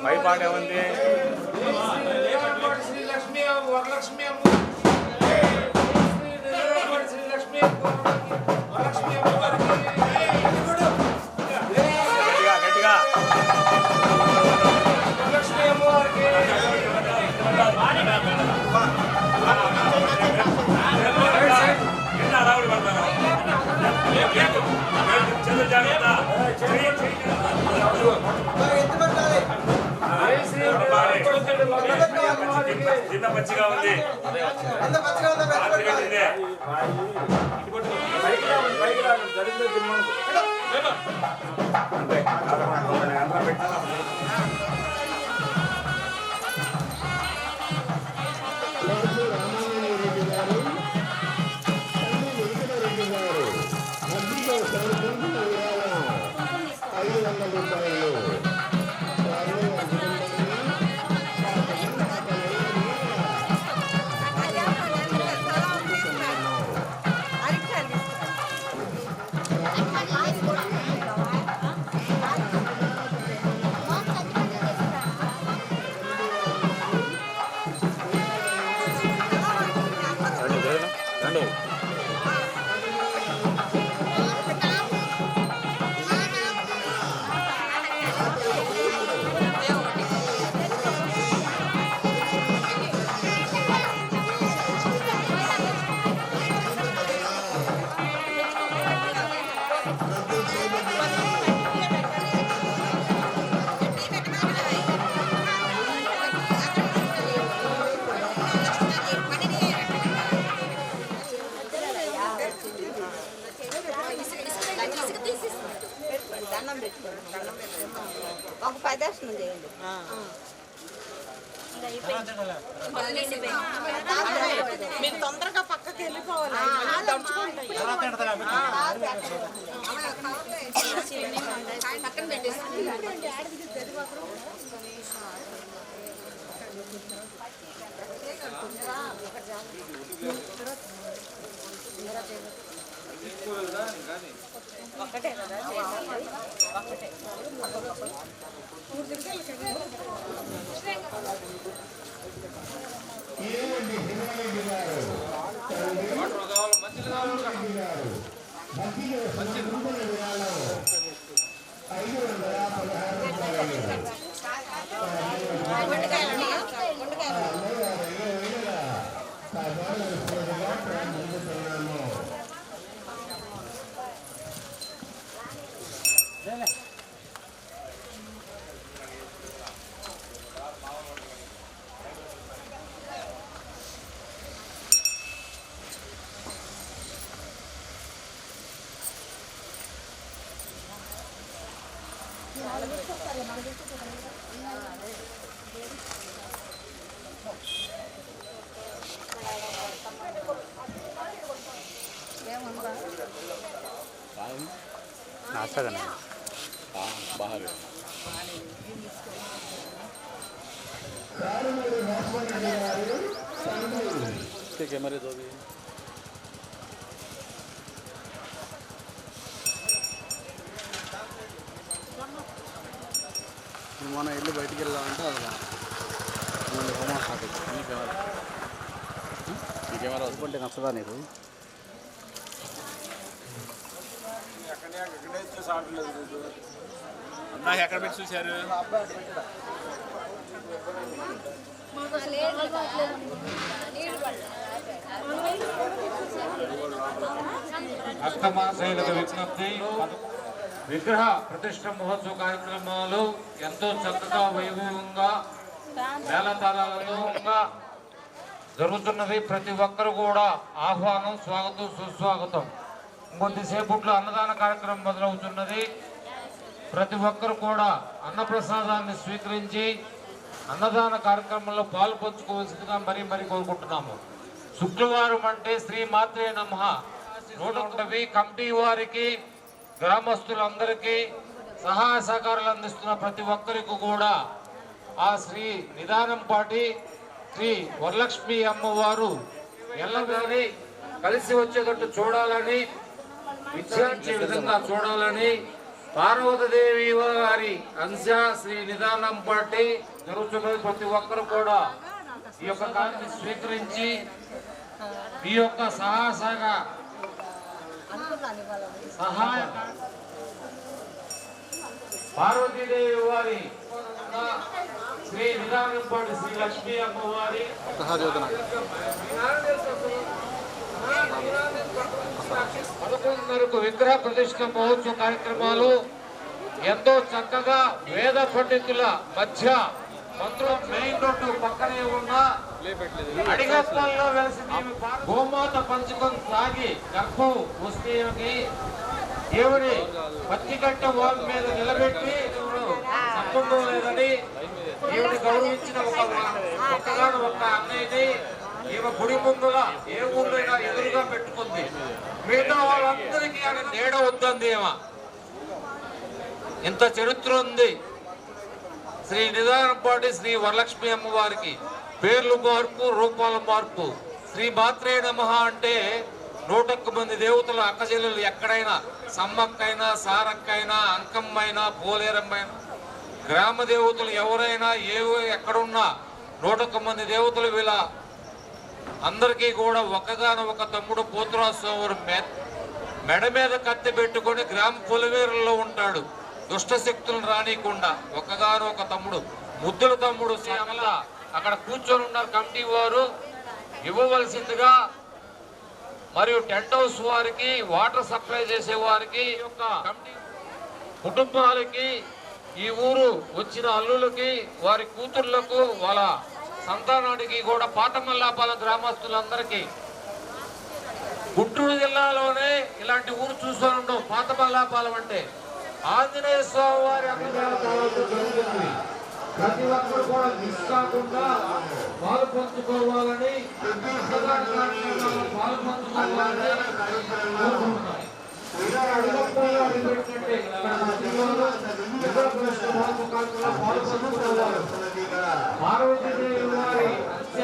పై పాట ఏముంది? గట్టిగా చిన్న పచ్చిగా ఉంది. ఒక 10 దర్శనం చేయండి. మీరు తొందరగా పక్కకి వెళ్ళిపోవాలి. పక్కన పెట్టేసి ఒక్కటే కదా ఒక్కటే नाश्ता करना है बाहर कैमरे दो भी మన ఇల్లు బయటికి వెళ్ళాలంటే అది ఈ కెమెరా వస్తుంటే నచ్చదా నీకు నాకు ఎక్కడ పెట్టి చూశారు అష్టమాశైలకు విజ్ఞప్తి విగ్రహ ప్రతిష్ట మహోత్సవ కార్యక్రమాలు ఎంతో చక్కగా వైభవంగా మేళతాళాలతో జరుగుతున్నవి. ప్రతి ఒక్కరు కూడా ఆహ్వానం, స్వాగతం, సుస్వాగతం. కొద్దిసేపట్లో అన్నదాన కార్యక్రమం మొదలవుతున్నది. ప్రతి ఒక్కరు కూడా అన్నప్రసాదాన్ని స్వీకరించి అన్నదాన కార్యక్రమంలో పాలు పంచుకోవాల్సిందిగా మరీ కోరుకుంటున్నాము. శుక్రవారం అంటే శ్రీ మాత్రే నమః నూటవి కమిటీ వారికి, గ్రామస్తులందరికీ సహాయ సహకారాలు అందిస్తున్న ప్రతి ఒక్కరికి కూడా ఆ శ్రీ నిదానంపాటి శ్రీ వరలక్ష్మి అమ్మవారు ఎల్లవేళ కలిసి వచ్చేటట్టు చూడాలని, విద్యార్థి విధంగా చూడాలని పార్వతీదేవి వారి అంశ శ్రీ నిదానం పార్టీ జరుగుతున్నది. ప్రతి ఒక్కరు కూడా ఈ యొక్క కార్యక్రమాన్ని స్వీకరించి ఈ యొక్క సహాయ పార్వతీదేవి వారి శ్రీ నిదానం పార్టీ శ్రీ లక్ష్మీ అమ్మవారి పదకొండున్నరకు విగ్రహ ప్రతిష్ఠ మహోత్సవ కార్యక్రమాలు ఎంతో చక్కగా వేద పండితుల మధ్య మంత్రుల మెయిన్ రోడ్డు పక్కనే ఉన్న అడిగప్పల్లో వెలిసి గోమాత పంచకం సాగి గర్భం వస్తే దేవుడి పత్తికట్ట వాళ్ళ మీద నిలబెట్టి సంపూర్ణం లేదని దేవుడి గౌరవించిన ఒక్కగాను ఒక్క అన్నయ్యని ఈమె గుడి ముందుగా ఏ ఊళ్ళైనా ఎదురుగా పెట్టుకుంది. మిగతా వాళ్ళందరికీ ఆయన నీడ వద్దంది. ఇంత చరిత్ర ఉంది శ్రీ నిదానంపాటి శ్రీ వరలక్ష్మి అమ్మవారికి. పేర్లు మార్పు, రూపాల మార్పు. శ్రీ మాత్రే నమః అంటే 101 మంది దేవతల అక్కచెల్లెలు ఎక్కడైనా సమ్మక్కైనా, సారక్కైనా, అంకమ్మైనా, పోలేరమ్మైనా, గ్రామ దేవతలు ఎవరైనా ఎక్కడున్నా 101 మంది దేవతలు వీళ్ళ అందరికీ కూడా ఒక్కగానొక తమ్ముడు పోతురాజు మెడ మీద కత్తి పెట్టుకొని గ్రామ పొలివేరుల్లో ఉంటాడు. దుష్ట శక్తులను రానియకుండా ఒక్కగానొక తమ్ముడు, ముద్దుల తమ్ముడు అక్కడ కూర్చొని ఉన్నారు. కమిటీ వారు ఇవ్వవలసిందిగా మరియు టెంట్ హౌస్ వారికి, వాటర్ సప్లై చేసే వారికి, యొక్క కుటుంబాలకి, ఈ ఊరు వచ్చిన అల్లులకి, వారి కూతుర్లకు, వాళ్ళ సంతానానికి కూడా పాతమల్లాపాలెం గ్రామస్తులందరికీ. గుంటూరు జిల్లాలోనే ఇలాంటి ఊరు చూసుకొని ఉండవు. పాతమల్లాపాలెం అంటే ఆంజనేయ స్వామి వారి జరుగుతుంది. ప్రతి ఒక్కరు కూడా మిస్ కాకుండా పాలు పంచుకోవాలని, పాలు పంచుకోవాలని పార్వతీదేవి వారి అంశ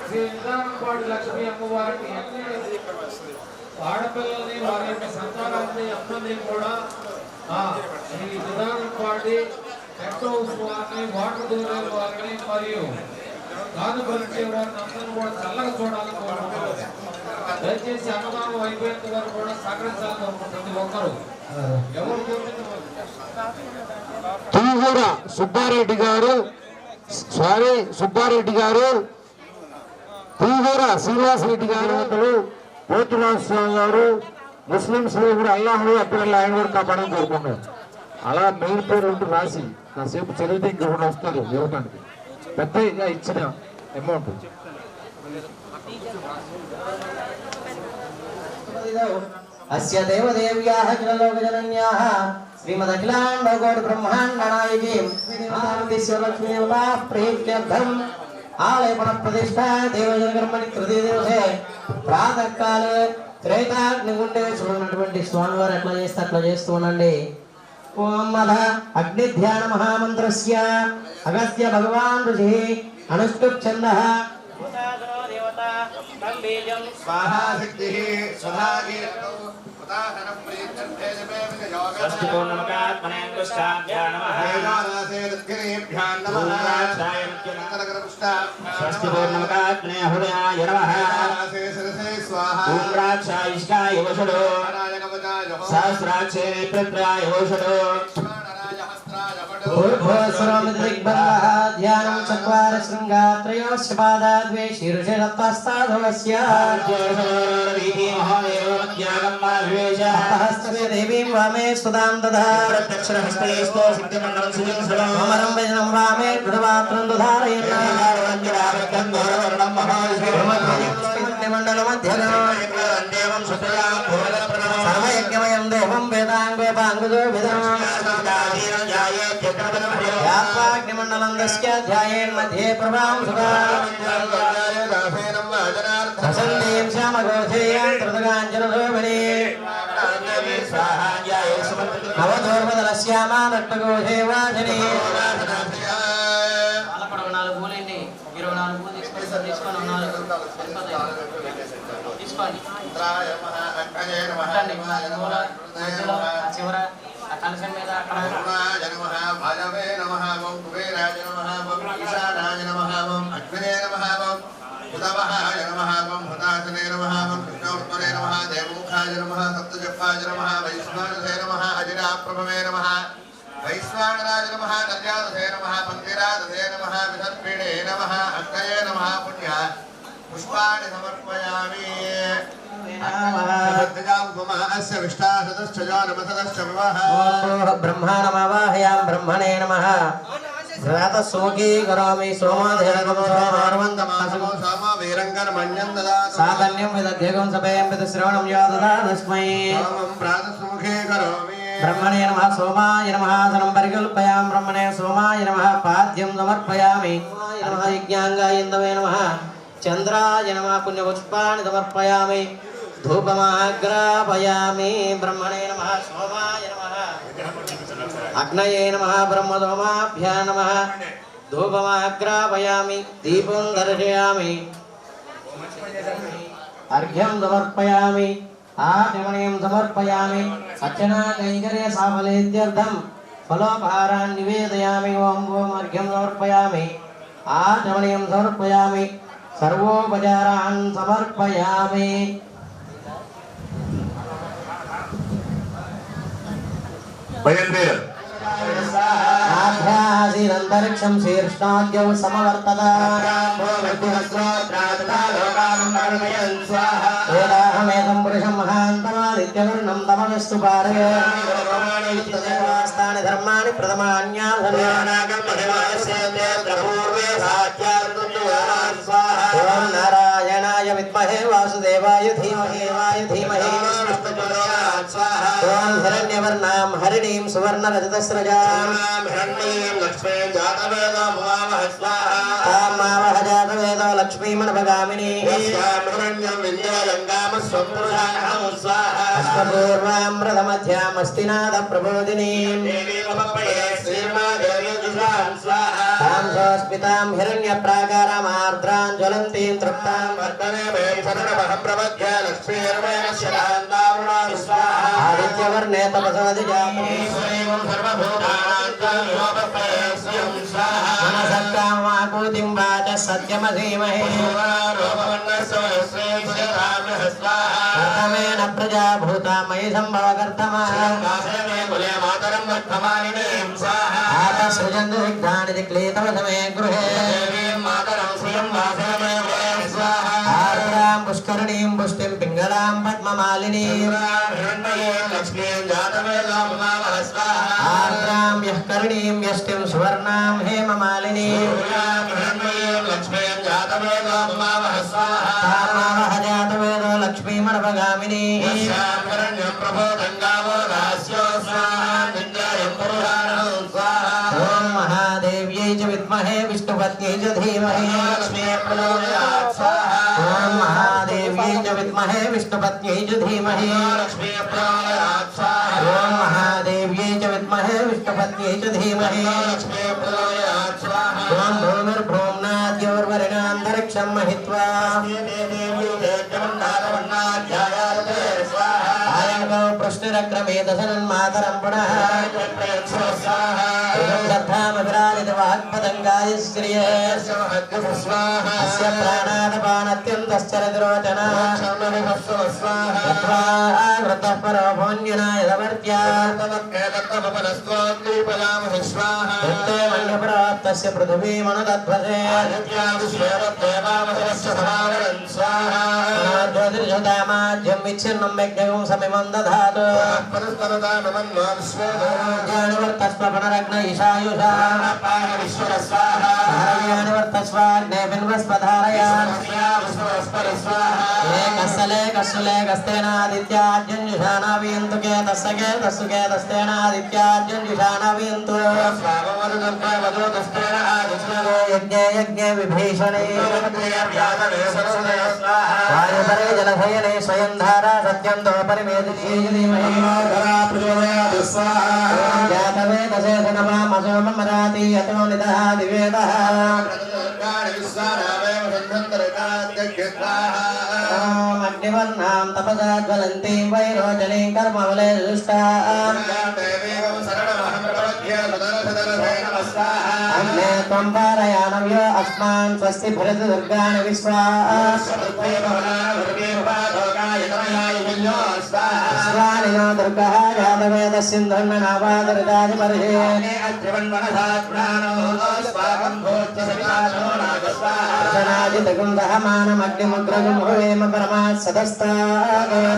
శ్రీ నిదానంపాటి లక్ష్మీ అమ్మవారికి ఆడపిల్లల్ని, వారి యొక్క సంతానాన్ని అందరినీ కూడా శ్రీ నిదానంపాటి టెంట్ హౌస్ వారిని, వాటర్ దూరే వారిని మరియు కాదు పరిచే వారిని అందరూ కూడా చల్లగా చూడాలని కోరుకుంటున్నారు. దయచేసి అన్నదానం అయిపోయేంత వరకు కూడా సహకరించాలని కోరుకుంటున్నారు. ప్రతి ఒక్కరు ఎవరు తుమ్మూర సుబ్బారెడ్డి గారు, స్వామి సుబ్బారెడ్డి గారు, తుమ్మూర శ్రీనివాసరెడ్డి గారు, పోతురాజు స్వామి గారు, ముస్లింస్ కూడా అల్లాహు అక్కడ ఆయన కూడా కాపాడని కోరుకున్నారు. అలా మెయిన్ పేరు ఉంటూ రాసి కాసేపు చదివితే ఇంకా కూడా వస్తారు ఇవ్వడానికి. పెద్దగా ఇచ్చిన అమౌంట్ అస్య దేవదేవ్యాః కిలలోకజనన్యాః శ్రీమదఖిలాండకోటి బ్రహ్మాండనాయకీం ఆదిశివలక్ష్మీదేవతాః ప్రీత్యర్థం ఆలయపన ప్రతిష్ఠా దేవజనకర్మణి తృతీయ దివసే ప్రాతకాలే త్రేతాగ్నిగుండే చూడనటువంటి స్వామివారు ఎట్లా చేస్తే అట్లా చేస్తూ ఉండండి. ఓం అధ అగ్ని ధ్యాన మహామంత్రస్య అగస్త్య భగవాన్ ఋషి అనుష్ఠుప్ ఛందః దేవతా తం బీజం స్వాహా శక్తిః స్వధాకీర్తౌ ఉదాహరణం ప్రీత్యర్థే జపే విజయోగః స్వస్తి పూర్ణమకాత్మనేంద్రశ్చాభ్యా నమః. వేదానాసే దక్షిణేభ్యాం నమః. స్వస్తి పూర్ణమకాత్మనే హృదయాయ నమః. వేదానాసే శిరసే స్వాహా. ఊర్ధ్రాక్షాయిష్కాయ వషడో సహస్రాక్షే నేత్రాయ వషడో ఊర్ధ్వస్వరమిద్రిగ్బంధః ధ్యానం చత్వార శృంగాత్రయోశ్చ పాదాద్వే శీర్షరత్వస్తాధవస్య హస్తమే దేవీం వామే సుదాం దధార అమరం భజనం వామే కృతపాత్రం దుధారయన్న మండల మధ్యగం సర్వయజ్ఞమయం దేవం వేదాంగోపాంగుజో విధం యాత్వాగ్నిమండలం దస్యాధ్యాయేన్ మధ్యే ప్రభాం సుధా ప్రసన్నీం శ్యామఘోషేయం ధృతగాంజనశోభనే నవధోర్మదలశ్యామా నట్టఘోషే వాజనే 24 పూలండి 24 పూలు తీసుకొని 4 తీసుకోండి ఇంద్రాయ నమః అగ్నయే నమః శివాయ నమః కృష్ణాయ మధ్యలో నమః ఆ చివర ఆ కలశం మీద అక్కడ వరుణాయ నమః భాజవే నమః ఓం కుబేరాయ నమః ఓం ఈశానాయ నమః ఓం అగ్నయే నమః ఓం హుతవహాయ నమః ఓం హుతాసనే నమః ఓం కృష్ణోత్తరే నమః దేవముఖాయ నమః సప్తజపాయ నమః వైశ్వానసే నమః అజిరాప్రభవే నమః వైశ్వానరాయ నమః నర్యాదసే నమః పందిరాదసే నమః విధత్పీడే నమః అగ్నయే నమః పుణ్య పుష్పాణి సమర్పయామి అస్య విష్టాశతశ్చ జానమతశ్చ వివాహ బ్రహ్మాణమావాహయాం బ్రహ్మణే నమః వ్రతసోకీ కరోమి సోమాధేర్గమోర్వంతమాసము సోమ వీరంగర్మణ్యం దదాతు సాధన్యం విదధ్యగం సభయం విద శ్రవణం యాదదాస్మై సోమం ప్రాతస్ముఖే కరోమి బ్రహ్మణే నమః సోమాయ నమః ఆసనం పరికల్పయాం బ్రహ్మణే సోమాయ నమః పాద్యం సమర్పయామి నమః యజ్ఞాంగాయందవే నమః చంద్రాయ నమః పుణ్యపుష్పాణి సమర్పయామి ధూపమాగ్రాపయామి బ్రహ్మణే నమః సోమాయ నమః అగ్నయే నమః బ్రహ్మసోమాభ్యా నమః ధూపమాగ్రాపయామి దీపం దర్శయామి అర్ఘ్యం సమర్పయామి ఆచమనీయం సమర్పయామి అర్చనా కైంకర్య సాఫలేత్యర్థం ఫలోపహారాన్ని నివేదయామి ఓం ఓం అర్ఘ్యం సమర్పయామి ఆచమనీయం సమర్పయామి సర్వోపచారాన్ సమర్పయామి బయలుదేరు ఆధ్యాసీనంతరిక్షం శీర్ష్ణాద్యౌ సమవర్తత వేదాహమేకం పురుషం మహాంతమాదిత్యవర్ణం తమవిస్తు పారయాస్తాని ధర్మాణి ఓం నారాయణాయ విద్మహే వాసుదేవాయ ధీమహి ఓం హిరణ్యవర్ణాం హరిణీం సువర్ణరజతస్రజాం మావహ జాతవేదో లక్ష్మీమనభగామినీ అశ్వపూర్వాం రథమధ్యామస్తినాథ ప్రబోధినీం తాం సోస్మితాం హిరణ్యప్రాకారమార్ద్రాం జ్వలంతీం తృప్తాం ఆదిత్యవర్ణే తపసోధిజాతం మనసత్తామాకూతిం వాచ సత్యమధీమహి కర్తమేన ప్రజా భూతామయి సంభవకర్తమా ఆతసృజంతు విఘ్నాని దిక్లీతవసమే గృహే ఆర్ద్రాం పుష్కరణీం పుష్టిం పింగళాం పద్మమాలినీం ఆర్ద్రాం యః కరణీం యష్టిం సువర్ణాం హేమమాలినీం తామావహ జాతవేదో లక్ష్మీమనభగామినీ ఓం మహాదేవ్యై చ విద్మహే విష్ణుపత్న్యై చ ధీమహి ఓం మహాదేవ్యై చ విద్మహే విష్ణుపత్న్యై చ ధీమహి ఓం మహాదేవ్యై చ విద్మహే విష్ణుపత్న్యై చ ధీమహి ఓం భూమిర్భూమ్నాద్యోర్వరిణాంతరిక్షం మహిత్వా ఆయనకో పృష్ఠరక్రమే దశనన్మాతరం పునః వాగ్పదంగాయ శ్రియే అస్య ప్రాణాదపానత్యంతశ్చరతిరోచన వృతః పరో భోన్యనాయవర్త్యా మన్యప్రాప్తస్య పృథివీమనుదధ్వసే జ్యోతిర్షదామాజ్యం విచ్ఛిన్నం యజ్ఞం సమిమం దధాతు జ్ఞానివర్తస్వ పునరగ్న ఈశాయుషా వర్తస్వాగ్నే బిన్వస్పధారయాన్ ఏకస్సలేకస్సులేకస్తేనాదిత్యాజ్యంజుషాణావియంతు కేతస్సకేతస్సుకేతస్తేనాదిత్యాజ్యంజుషాణావియంతు యజ్ఞే యజ్ఞే విభీషణే వాయుపరే జలభయనే స్వయం ధారా సత్యం తో పరివేదినీ జాతవేదసేనమామసోమరాతి యతో నిదః దివేదః తాం అగ్నివర్ణాం తపసా జ్వలంతీం వైరోచనీం కర్మవలే దుష్టాం అగ్నే త్వం పారయాణవ్యో అస్మాన్ స్వస్తి భరత దుర్గాణి విశ్వానినో దుర్గః జాతవేద సింధుర్ణనావాదరిదాది పరిహేనే అగ్నిముగ్రగం హోవేమ పరమాత్ సదస్తాయనాయ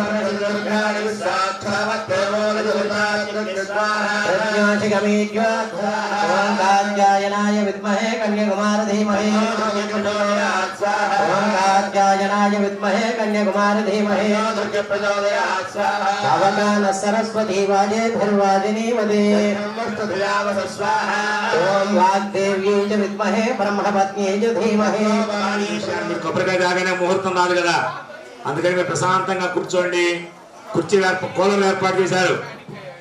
విద్మహే కన్యకుమార ధీమహి కాత్యాయనాయ విద్మహే కన్యకుమార ధీమహి అవగాన సరస్వతీ వాజేభిర్వాజినీవదే ఓం వాగ్దేవ్యై చ విద్మహే బ్రహ్మపత్న్యై చ ధీమహి. కొబ్బరికాయ తాగానే ముహూర్తం రాదు కదా, అందుకని మీరు ప్రశాంతంగా కూర్చోండి. కుర్చీ కోలం ఏర్పాటు చేశారు,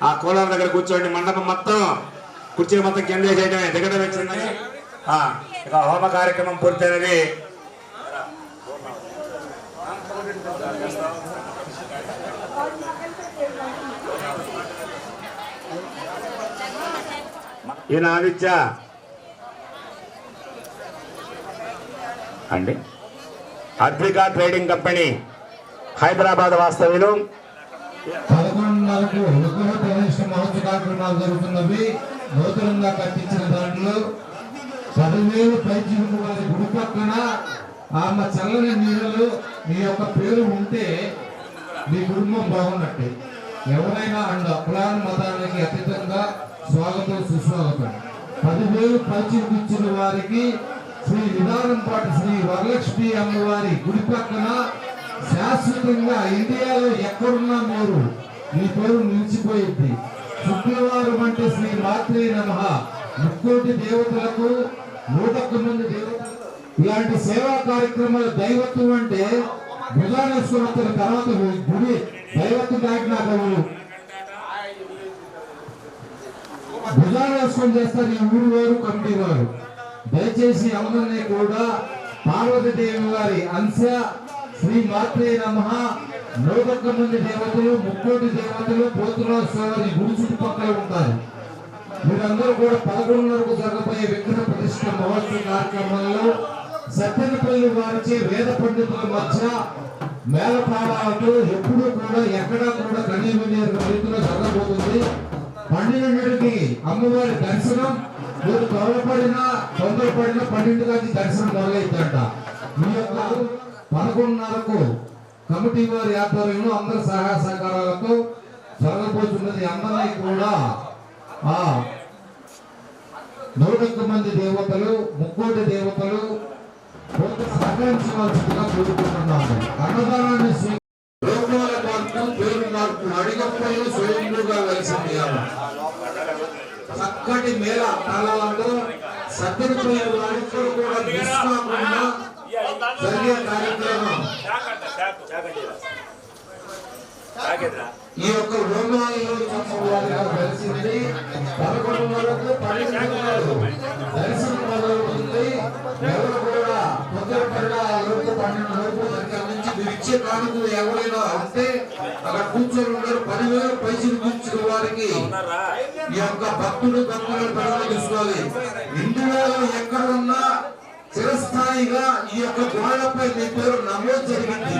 ఆ కోలం దగ్గర కూర్చోండి. మండపం మొత్తం కుర్చీలు మొత్తం కింద చేయడమే, దిగడం వచ్చిందని ఇక హోమ కార్యక్రమం పూర్తయినది. ఈయన ఆదిత్య అండి, అద్వికా ట్రేడింగ్ కంపెనీ హైదరాబాద్ వాస్తవ్యులు. 11:30కు విగ్రహ ప్రతిష్ఠ మహోత్సవ కార్యక్రమాలు జరుగుతున్నవి. నూతనంగా కట్టించిన దాంట్లో 10,000 పైచిలుకు వారి గుడి పక్కన ఆమె చల్లని నీళ్ళలో మీ యొక్క పేరు ఉంటే మీ కుటుంబం బాగున్నట్టే. ఎవరైనా కులాల మతానికి అతీతంగా స్వాగతం సుస్వాగతం. 10,000 పైచిలుకు ఇచ్చిన వారికి శ్రీ నిదానంపాటి శ్రీ వరలక్ష్మి అమ్మవారి గుడి పక్కన శాశ్వతంగా ఇండియాలో ఎక్కడున్నా మీరు మీ పేరు నిలిచిపోయింది. శుక్రవారం అంటే శ్రీ మాత్రే నమః, 30 దేవతలకు 101 మంది దేవతలు. ఇలాంటి సేవా కార్యక్రమాలు దైవత్వం అంటే భుజానేశ్వరత్తుల తర్వాత గుడి దైవత్వం దాటినాక భుజానేశ్వరం చేస్తారు ఈ ఊరు వారు కమిటీ వారు. దయచేసి అందరినీ కూడా పార్వతీదేవి వారి అంశ శ్రీ మాత్రే నమః 101 మంది దేవతలు 30 దేవతలు పోతురాజు గుడి చుట్టుపక్కల ఉంటారు. మీరందరూ కూడా 11:30కు జరగబోయే విగ్రహ ప్రతిష్ఠ మహోత్సవ కార్యక్రమంలో సత్యనపల్లి వారిచే వేద పండితుల మధ్య మేళతాళాలతో ఎప్పుడూ కూడా ఎక్కడా కూడా కనీవిని రీతిలో జరగబోతుంది. 12కి అమ్మవారి దర్శనం, మీరు తొందరపడినా 12 గంటల దర్శనం మొదలైందంట. మీ యొక్క 11:30కు కమిటీ వారి ఆధ్వర్యంలో అందరి సహాయ సహకారాలతో జరగబోతున్నది. అందరినీ కూడా 101 మంది దేవతలు 30 దేవతలు సహకరించవలసిందిగా కోరుకుంటున్నాము. అన్నదానాన్ని లోకాల మార్పు పేరు మార్పు అడిగప్పలు స్వయంగా కలిసింది. చక్కటి మేళ తాళాలతో సత్యనపల్లి వారిద్దరూ కూడా నిష్కామంగా జరిగే కార్యక్రమం. ఈ యొక్క హోమాలలో కలిసింది 11:00కు 12:00 దర్శనం మొదలవుతుంది. ఎవరు కూడా తొందరపడిన 12:00 దగ్గర నుంచి మీరు ఇచ్చే కానుకలు ఎవరైనా ఉంటే అక్కడ కూర్చొని ఉన్నారు. 10,000 పైసలు కూర్చున్న వారికి ఈ యొక్క భక్తులను తీసుకోవాలి. ఇండియాలో ఎక్కడ ఉన్నా చిరస్థాయిగా ఈ యొక్క గోడపై మీ పేరు నమోదు జరిగింది.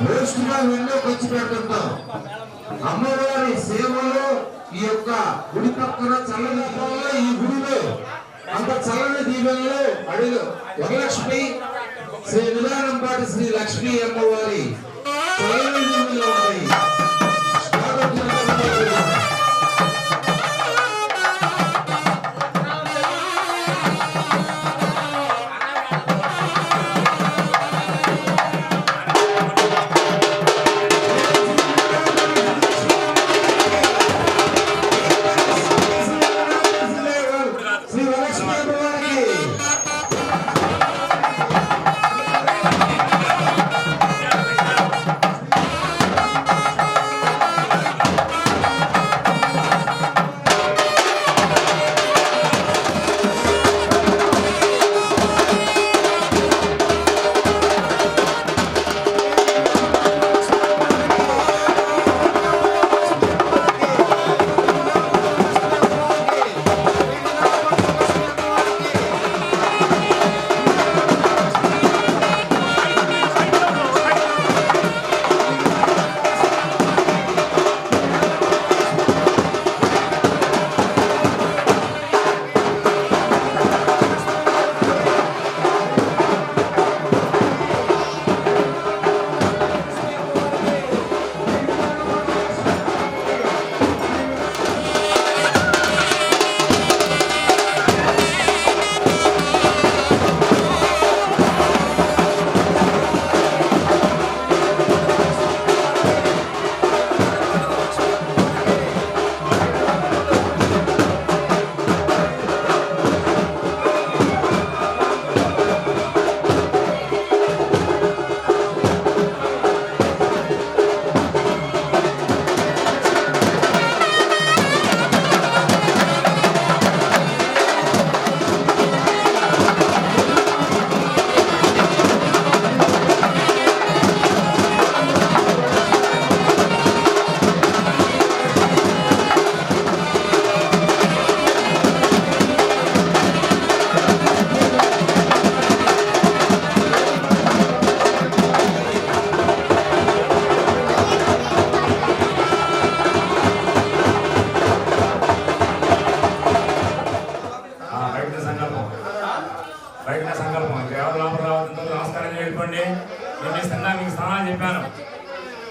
పోస్టుగా ఎన్నో ఖర్చు పెడుతుంటాం. అమ్మవారి సేవలో ఈ యొక్క గుడి పక్కన చల్లని దీపంలో ఈ గుడిలో అంత చల్లని దీపంలో అడుగు వరలక్ష్మి శ్రీ నిదానంపాటి శ్రీ లక్ష్మీ అమ్మవారి చల్లని దీపంలో ఉన్నాయి.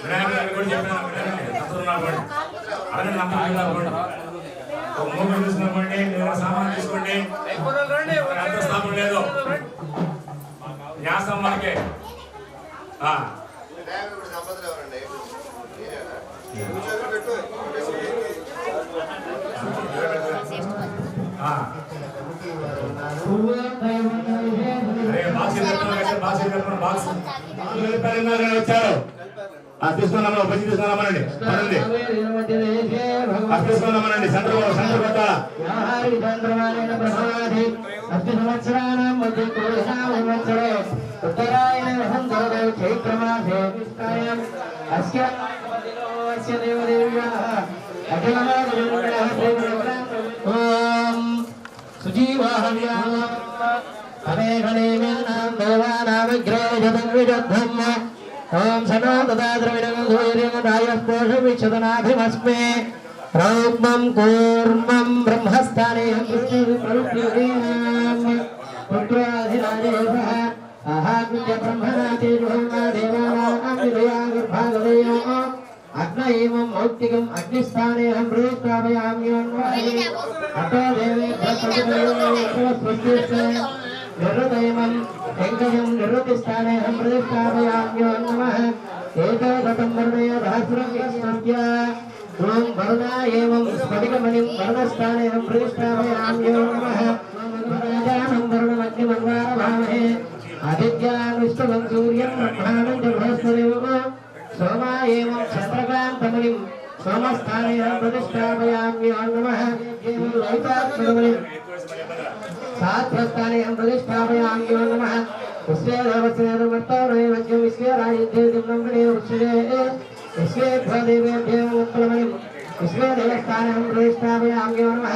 వినాయకుడు కూడా చెప్పాను అడగండి నమ్మకం. ఒక మూడు తీసుకున్నామండి, మీరు సామాన్ తీసుకోండి. స్థాపన లేదు, న్యాసం మనకే. వచ్చారు తీసుకున్నామని బజ్జి తీసుకున్నామనండి తీసుకున్నామనండి సెంటర్ కొట్టాలా ओम सनो तदा द्रविणं सूर्यं रायस्पोषविच्छदनाभिमस्मे रौद्मं कूर्मं ब्रह्मस्थाने पृथ्वीं पुत्राधिराजेशः अहात्म्य ब्रह्मणाति जोमा देवानां विदयागर्भागदयो अग्नयेमं मौक्तिकम् अग्निस्थाने अहं प्रवेष्टामयाम्योन्वाहि अतो देवे प्रसवितयो निरुदयमं एङ्गयं निरुतिस्थाने अहं प्रतिष्ठापयाम्यो नमः एतदतं वर्णय सहस्रं यस्मस्य ॐ वरुणायेवं स्फटिकमणिं वर्णस्थाने अहं प्रतिष्ठापयाम्यो नमः वरदानं वरुणमग्निमन्वारभामहे आदित्यान् विष्णुं सूर्यं ब्रह्माणं च बृहस्पतिं सोमायेवं चन्द्रकान्तमणिं सोमस्थाने अहं प्रतिष्ठापयाम्यो नमः एवं ललितात्मकमणिं सात्प्रस्थाने हम प्रतिष्ठापयाम्यो नमः उस्य देवस्येदमर्तौरैवज्ञं विश्वे राजद्येदिम्नम्बरे उच्यते विश्वे भदेवेभ्यो उत्पलमणिं विश्वे देवस्थाने हम प्रतिष्ठापयाम्यो नमः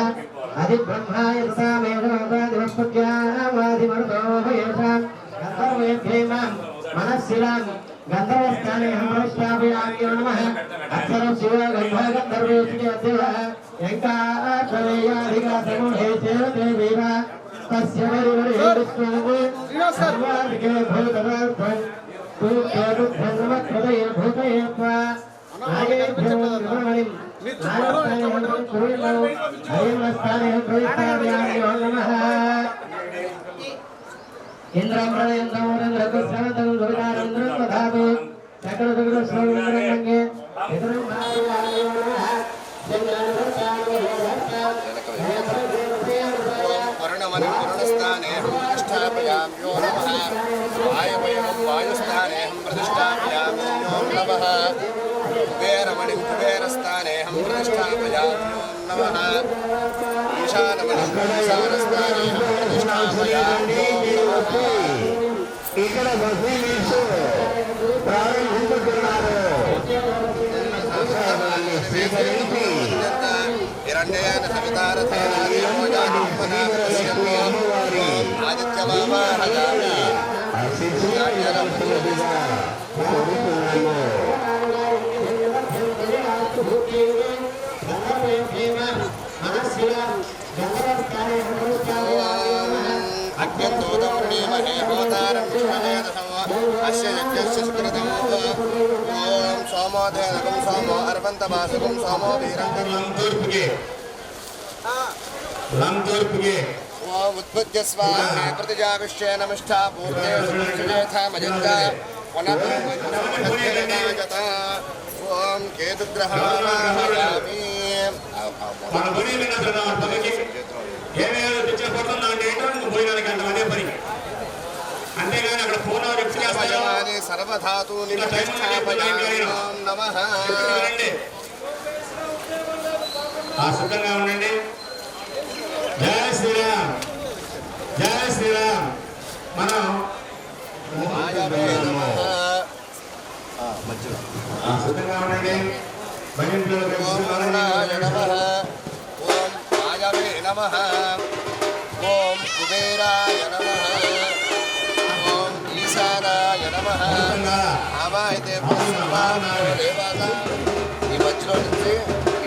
अधिब्रह्माय तथा मेघनादादिवस्पत्यावादिमरुतो येषां गन्धर्वेभ्येमां मनःशिलां गन्धर्वस्थाने हम प्रतिष्ठापयाम्यो नमः अक्षरं शिव गन्धर्वेषु अद्यः यङ्काचलेयाधिकासमूहे चेते वीरा तस्य वरिवरे विष्णुः सर्वाधिके भूतवर्धन् तूर्धन्वत्पदये भूतये त्वा नागेभ्यो निर्मणिं नागस्थाने कुरुणौ हरिमस्थाने प्रतिष्ठापयाम्यो नमः इन्द्रं प्रणयन्तं रघुश्रवन्तं दुर्गानन्दं दधातु सकलदुर्गश्रवणरङ्गे पितरं भार्यायो नमः वरुणमणिं वरुणस्थाने अहं प्रतिष्ठापयाम्यो नमः वायुमयं वायुस्थाने अहं प्रतिष्ठापयाम्यो नमः कुबेरमणिं कुबेरस्थाने अहं प्रतिष्ठापयाम्यो नमः ईशानमणिं ईशानस्थाने अहं प्रतिष्ठापयाम्यो हिरण्येन सवितारथेन आदित्यमावाहयामि अग्न्यन्तोदं प्रीमहे होतारं विश्ववेदसं अस्य यज्ञस्य सुकृतं ॐ सोमो देवकं सोमो अर्पन्तमासकं सोमो वीरङ्गं तूर्पुगे ॐ उत्पद्य स्वाहे प्रतिजाविश्चे नमिष्ठा पूर्णे सुयथा मजन्ता पुनः ॐ केतुग्रहामि सर्वधातूनि प्रतिष्ठापयामि नमः సుఖంగా ఉండండి. జై శ్రీరామ్, జై శ్రీరామ్. మనం సుఖంగా ఉండండి. ఓం వరుణాయ నమః, ఓం వాయవే నమః, ఓం కుబేరాయ నమః, ఓం ఈశానాయ నమః. ఆవాహితే దేవత ఈ మధ్యలో నుంచి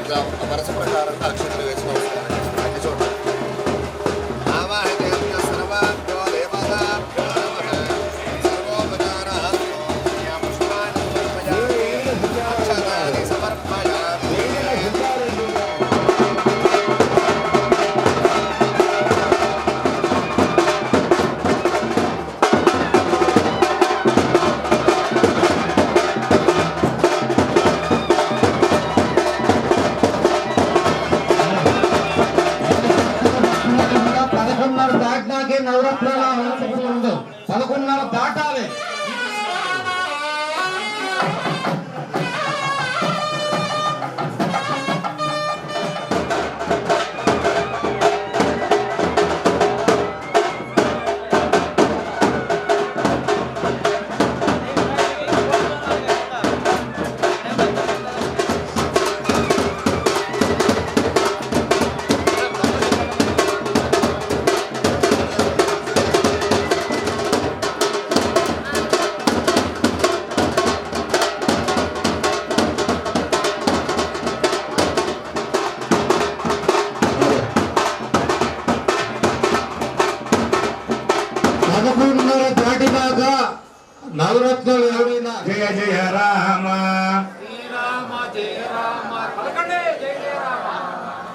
ఇట్లా వరుస ప్రకారంగా అక్షతలు వేసుకోవాలి. అన్ని చోట్ల ఆవాహితే సర్వాభ్యో దేవతాభ్యో నమః. సర్వోపచారః పుష్పాన్ని సమర్పయామి.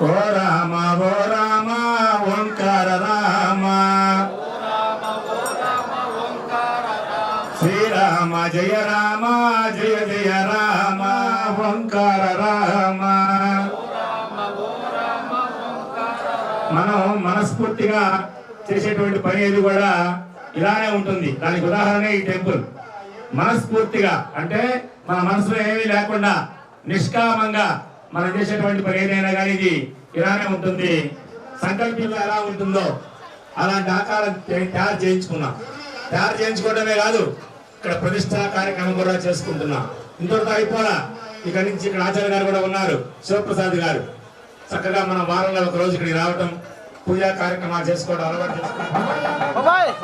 ఓ రామ ఓంకార రామ శ్రీరామ జయ రామ జయ జయ రామ ఓంకార రామ. మనం మనస్ఫూర్తిగా చేసేటువంటి పని ఏది కూడా ఇలానే ఉంటుంది. దానికి ఉదాహరణ ఈ టెంపుల్. మనస్ఫూర్తిగా అంటే మన మనసులో ఏమీ లేకుండా నిష్కామంగా మనం చేసేటువంటి పని ఏదైనా కానీ ఇది ఇలానే ఉంటుంది. సంకల్పంలో ఎలా ఉంటుందో అలాంటి ఆకారం తయారు చేయించుకున్నాం. తయారు చేయించుకోవడమే కాదు, ఇక్కడ ప్రతిష్టా కార్యక్రమం కూడా చేసుకుంటున్నాం. ఇంతటితో అయిపోలా. ఇక్కడ నుంచి ఇక్కడ ఆచార్య గారు కూడా ఉన్నారు, శివప్రసాద్ గారు. చక్కగా మనం వారంలో ఒక రోజు ఇక్కడికి రావటం, పూజా కార్యక్రమాలు చేసుకోవడం అలవాటు చేసుకుంటాం.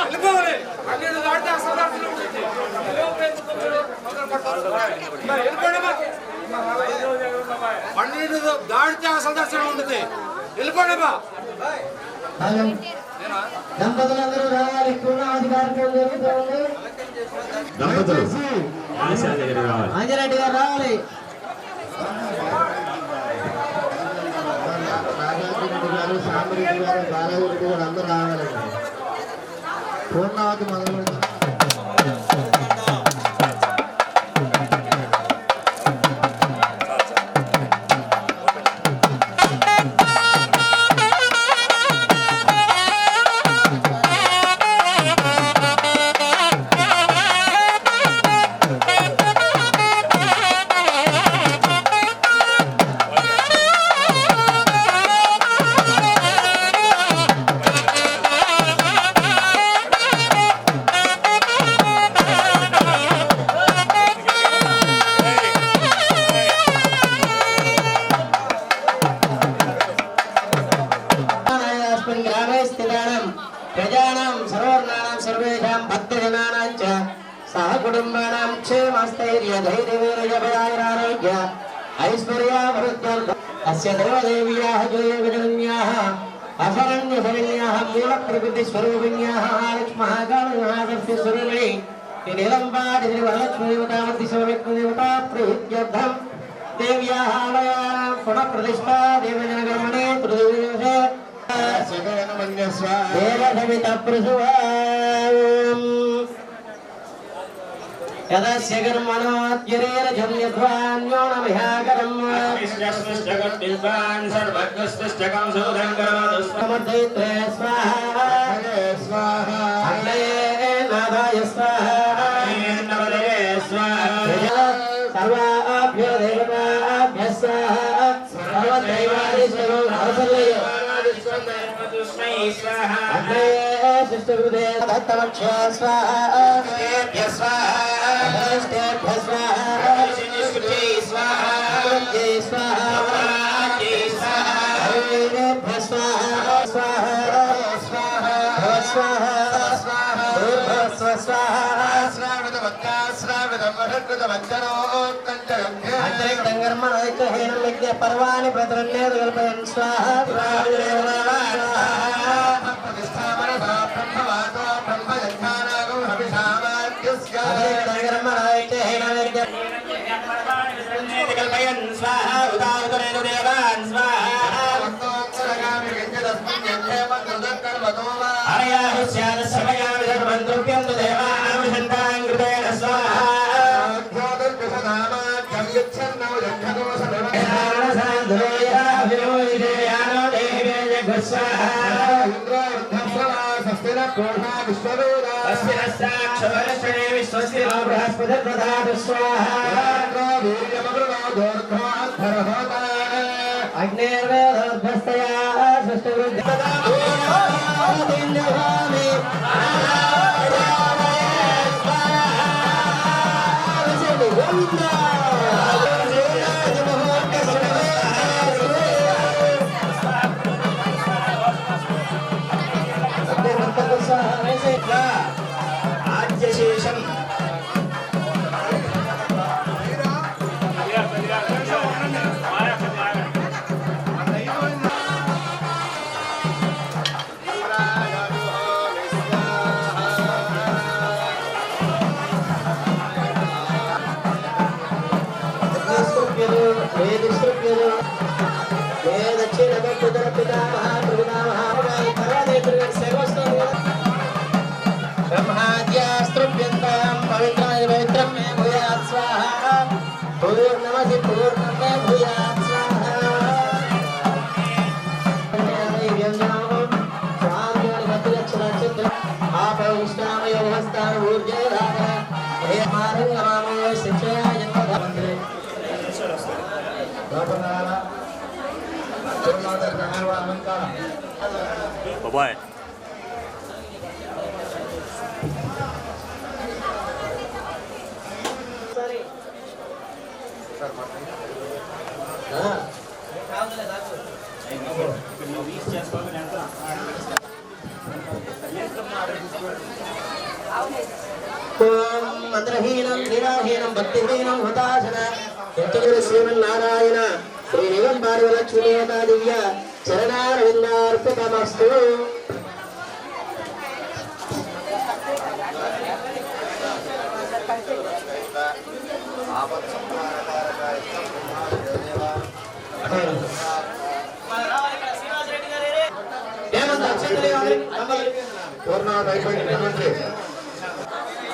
వెళ్ళిపోవాలి దాడితే అసలు దర్శనం ఉంటుంది. వెళ్ళిపోండి బా. దంపతులందరూ రావాలి. పూర్ణావతి కార్యక్రమం జరుగుతుంది. దంపతులు ఆంజనేయుడు గారు రావాలి. రాజారెడ్డి గారు, సాంబరెడ్డి గారు, బాలారెడ్డి గారు అందరూ రావాలండి. పూర్ణావతి మొదలు ग्रामे स्थितानां प्रजानां सर्वर्णानां सर्वेषां भक्तजनानां च सह कुटुम्बानां क्षेमस्थैर्य धैर्यवीर्यभयारोग्य ऐश्वर्याभिवृद्ध्यर्थम् अस्य देवदेव्याः जयविजनन्याः अशरण्यशरण्याः मूलप्रकृतिस्वरूपिण्याः महालक्ष्मः कालनाथस्य स्वरूपिणी निलम्बादि श्रीवरलक्ष्मीदेवतामूर्तिसमवेत्मदेवता प्रीत्यर्थं देव्याः आलयानां पुनः प्रतिष्ठा देवजनकर्मणे तृतीयदिवसे यदस्य कर्मणोद्यरेरजन्यध्वान्यो न विहाकरम् समर्थयित्रे स्वाहा अग्नये नादाय स्वाहा सर्वाभ्यो देवताभ्यः स्वाहा सर्वदैवादिशो हरसल्लयो अग्नये शिष्टकृते दत्तवक्षे स्वाहा तेभ्यः स्वाहा तेभ्यः स्वाहा स्वाहा स्वाहा स्वाहा स्वाहा पर्वाणि प्रतरण्येन स्वाहा Bye-bye. मंत्रहीनं निराहीनं भक्तिहीनं हुताशना यत्तुर श्रीमन्नारायण శ్రీ నిగంబారు లక్ష్మీదేవత దివ్య చరణారవిందార్పితమస్తు.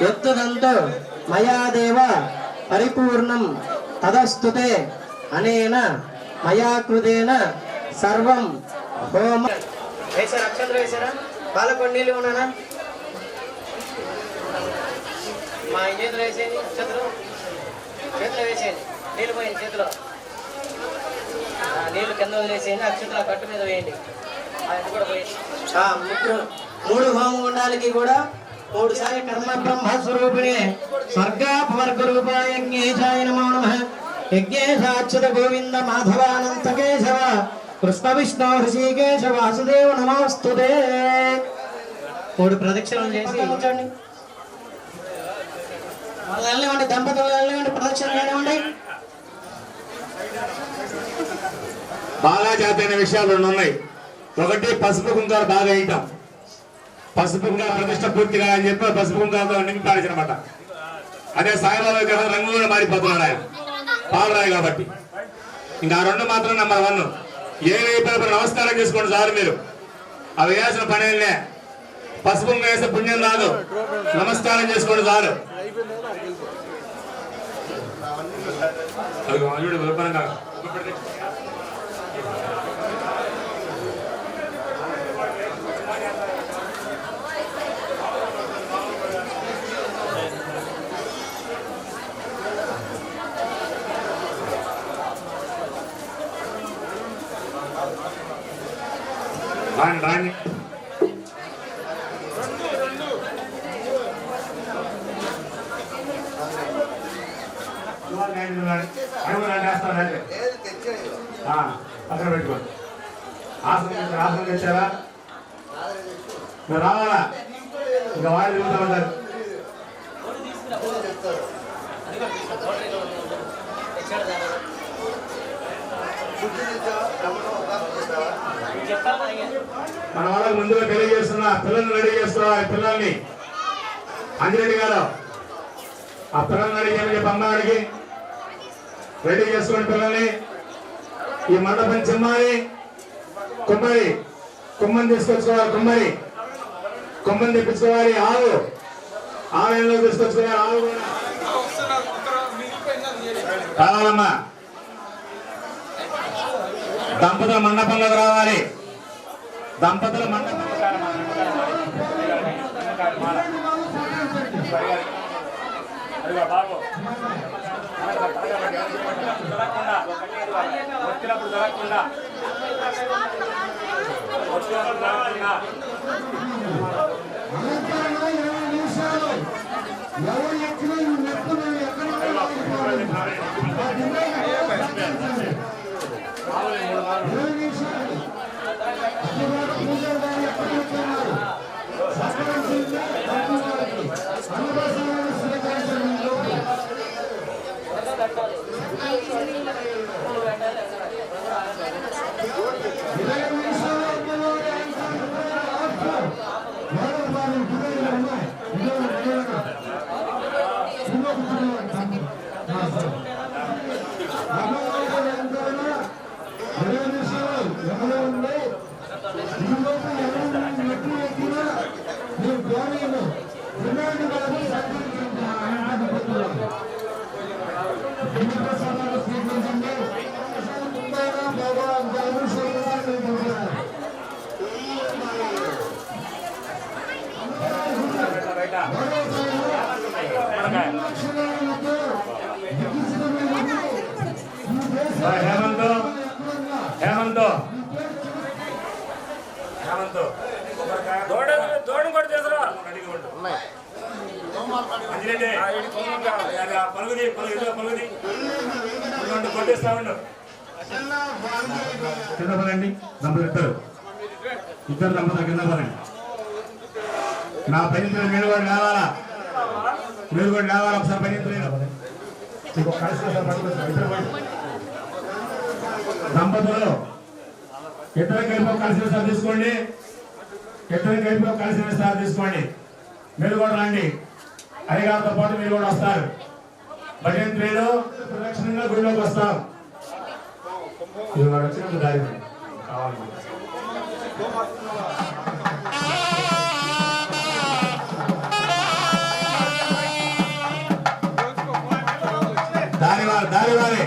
ఎత్తుదంతో మయా దేవ పరిపూర్ణం తదస్తుతే అనేన మయా కృతేన సర్వం హోమ. వేసారా అక్షంతలు వేసారా? పాలకొండ నీళ్ళు ఉన్నానా? మా చేతిలో వేసేయండి, అక్షంతలు చేతిలో వేసేయండి, నీళ్ళు పోయింది చేతిలో, నీళ్ళు కింద వదిలేసేయండి, అక్షంతలు కట్టు మీద వేయండి. అది కూడా పోయింది. 3 హోమగుండాలకి కూడా 3 సార్లు కర్మ బ్రహ్మ స్వరూపిణి స్వర్గాపవర్గ రూపాయ యజ్ఞేశాయ నమో నమః. యజ్ఞేశాచ్యుత గోవింద మాధవానంత కేశవ కృష్ణ విష్ణు హృషికేశ వాసుదేవ నమోస్తుతే. 3 ప్రదక్షిణలు చేసి కూర్చోండి. వాళ్ళు వెళ్ళనివ్వండి, దంపతులు వెళ్ళనివ్వండి, ప్రదక్షిణలు వెళ్ళనివ్వండి. బాగా చేతైన విషయాలు 2 ఉన్నాయి. ఒకటి పసుపు కుంకాలు బాగా వేయటం, పసుపు కుంకాల ప్రతిష్ట పూర్తిగా అని చెప్పి పసుపు కుంకాలతో నింపాడనమాట. అదే సాయిబాబా కదా రంగు కూడా మారిపోతున్నాడు ఆయన, పాలరాయి కాబట్టి. ఇంకా 2 మాత్రం నెంబర్ 1. ఏవైపు నమస్కారం చేసుకోండి చాలు. మీరు అవి వేయాల్సిన పనేలే. పసుపు కుంక వేసే పుణ్యం రాదు, నమస్కారం చేసుకోండి చాలు. రాని అక్కడ పెట్టుకోండి. ఆసనం తెచ్చారా? మీరు రావాలా? ఇంకా వాళ్ళు తిరుగుతూ ఉంటారు. మన వాళ్ళకి ముందుగా తెలియజేస్తున్నా, పిల్లల్ని రెడీ చేసుకోవాలి. పిల్లల్ని అంజిరెడ్డి గారు ఆ పిల్లల్ని రెడీ చేయమని చెప్పి అమ్మగారికి రెడీ చేసుకోండి. పిల్లల్ని ఈ మండపం చిమ్మాలి. కుమ్మని తీసుకొచ్చుకోవాలి. కుమ్మని తెప్పించుకోవాలి. ఆలయంలో తీసుకొచ్చుకోవాలి. ఆవు కావాలమ్మా. దంపతుల మండపంలోకి రావాలి. దంపతుల మండపం కింద పడండి. ఇద్దరు దంపతులు కింద పడండి. నా పైన మీరు కూడా లేవాలా, ఒకసారి పైన ఇద్దరు దంపతులు ఇద్దరు కలిపి కలిసిన సార్ తీసుకోండి. ఇద్దరు కలిపి కలిసిన సార్ తీసుకోండి. మీరు కూడా రండి. అయ్యగారితో పాటు మీరు కూడా వస్తారు. భజంత్రీలు ప్రదక్షిణంగా గుడిలోకి వస్తాం. ఇది వాడు వచ్చినప్పుడు దారి కావాలి. దారి వారి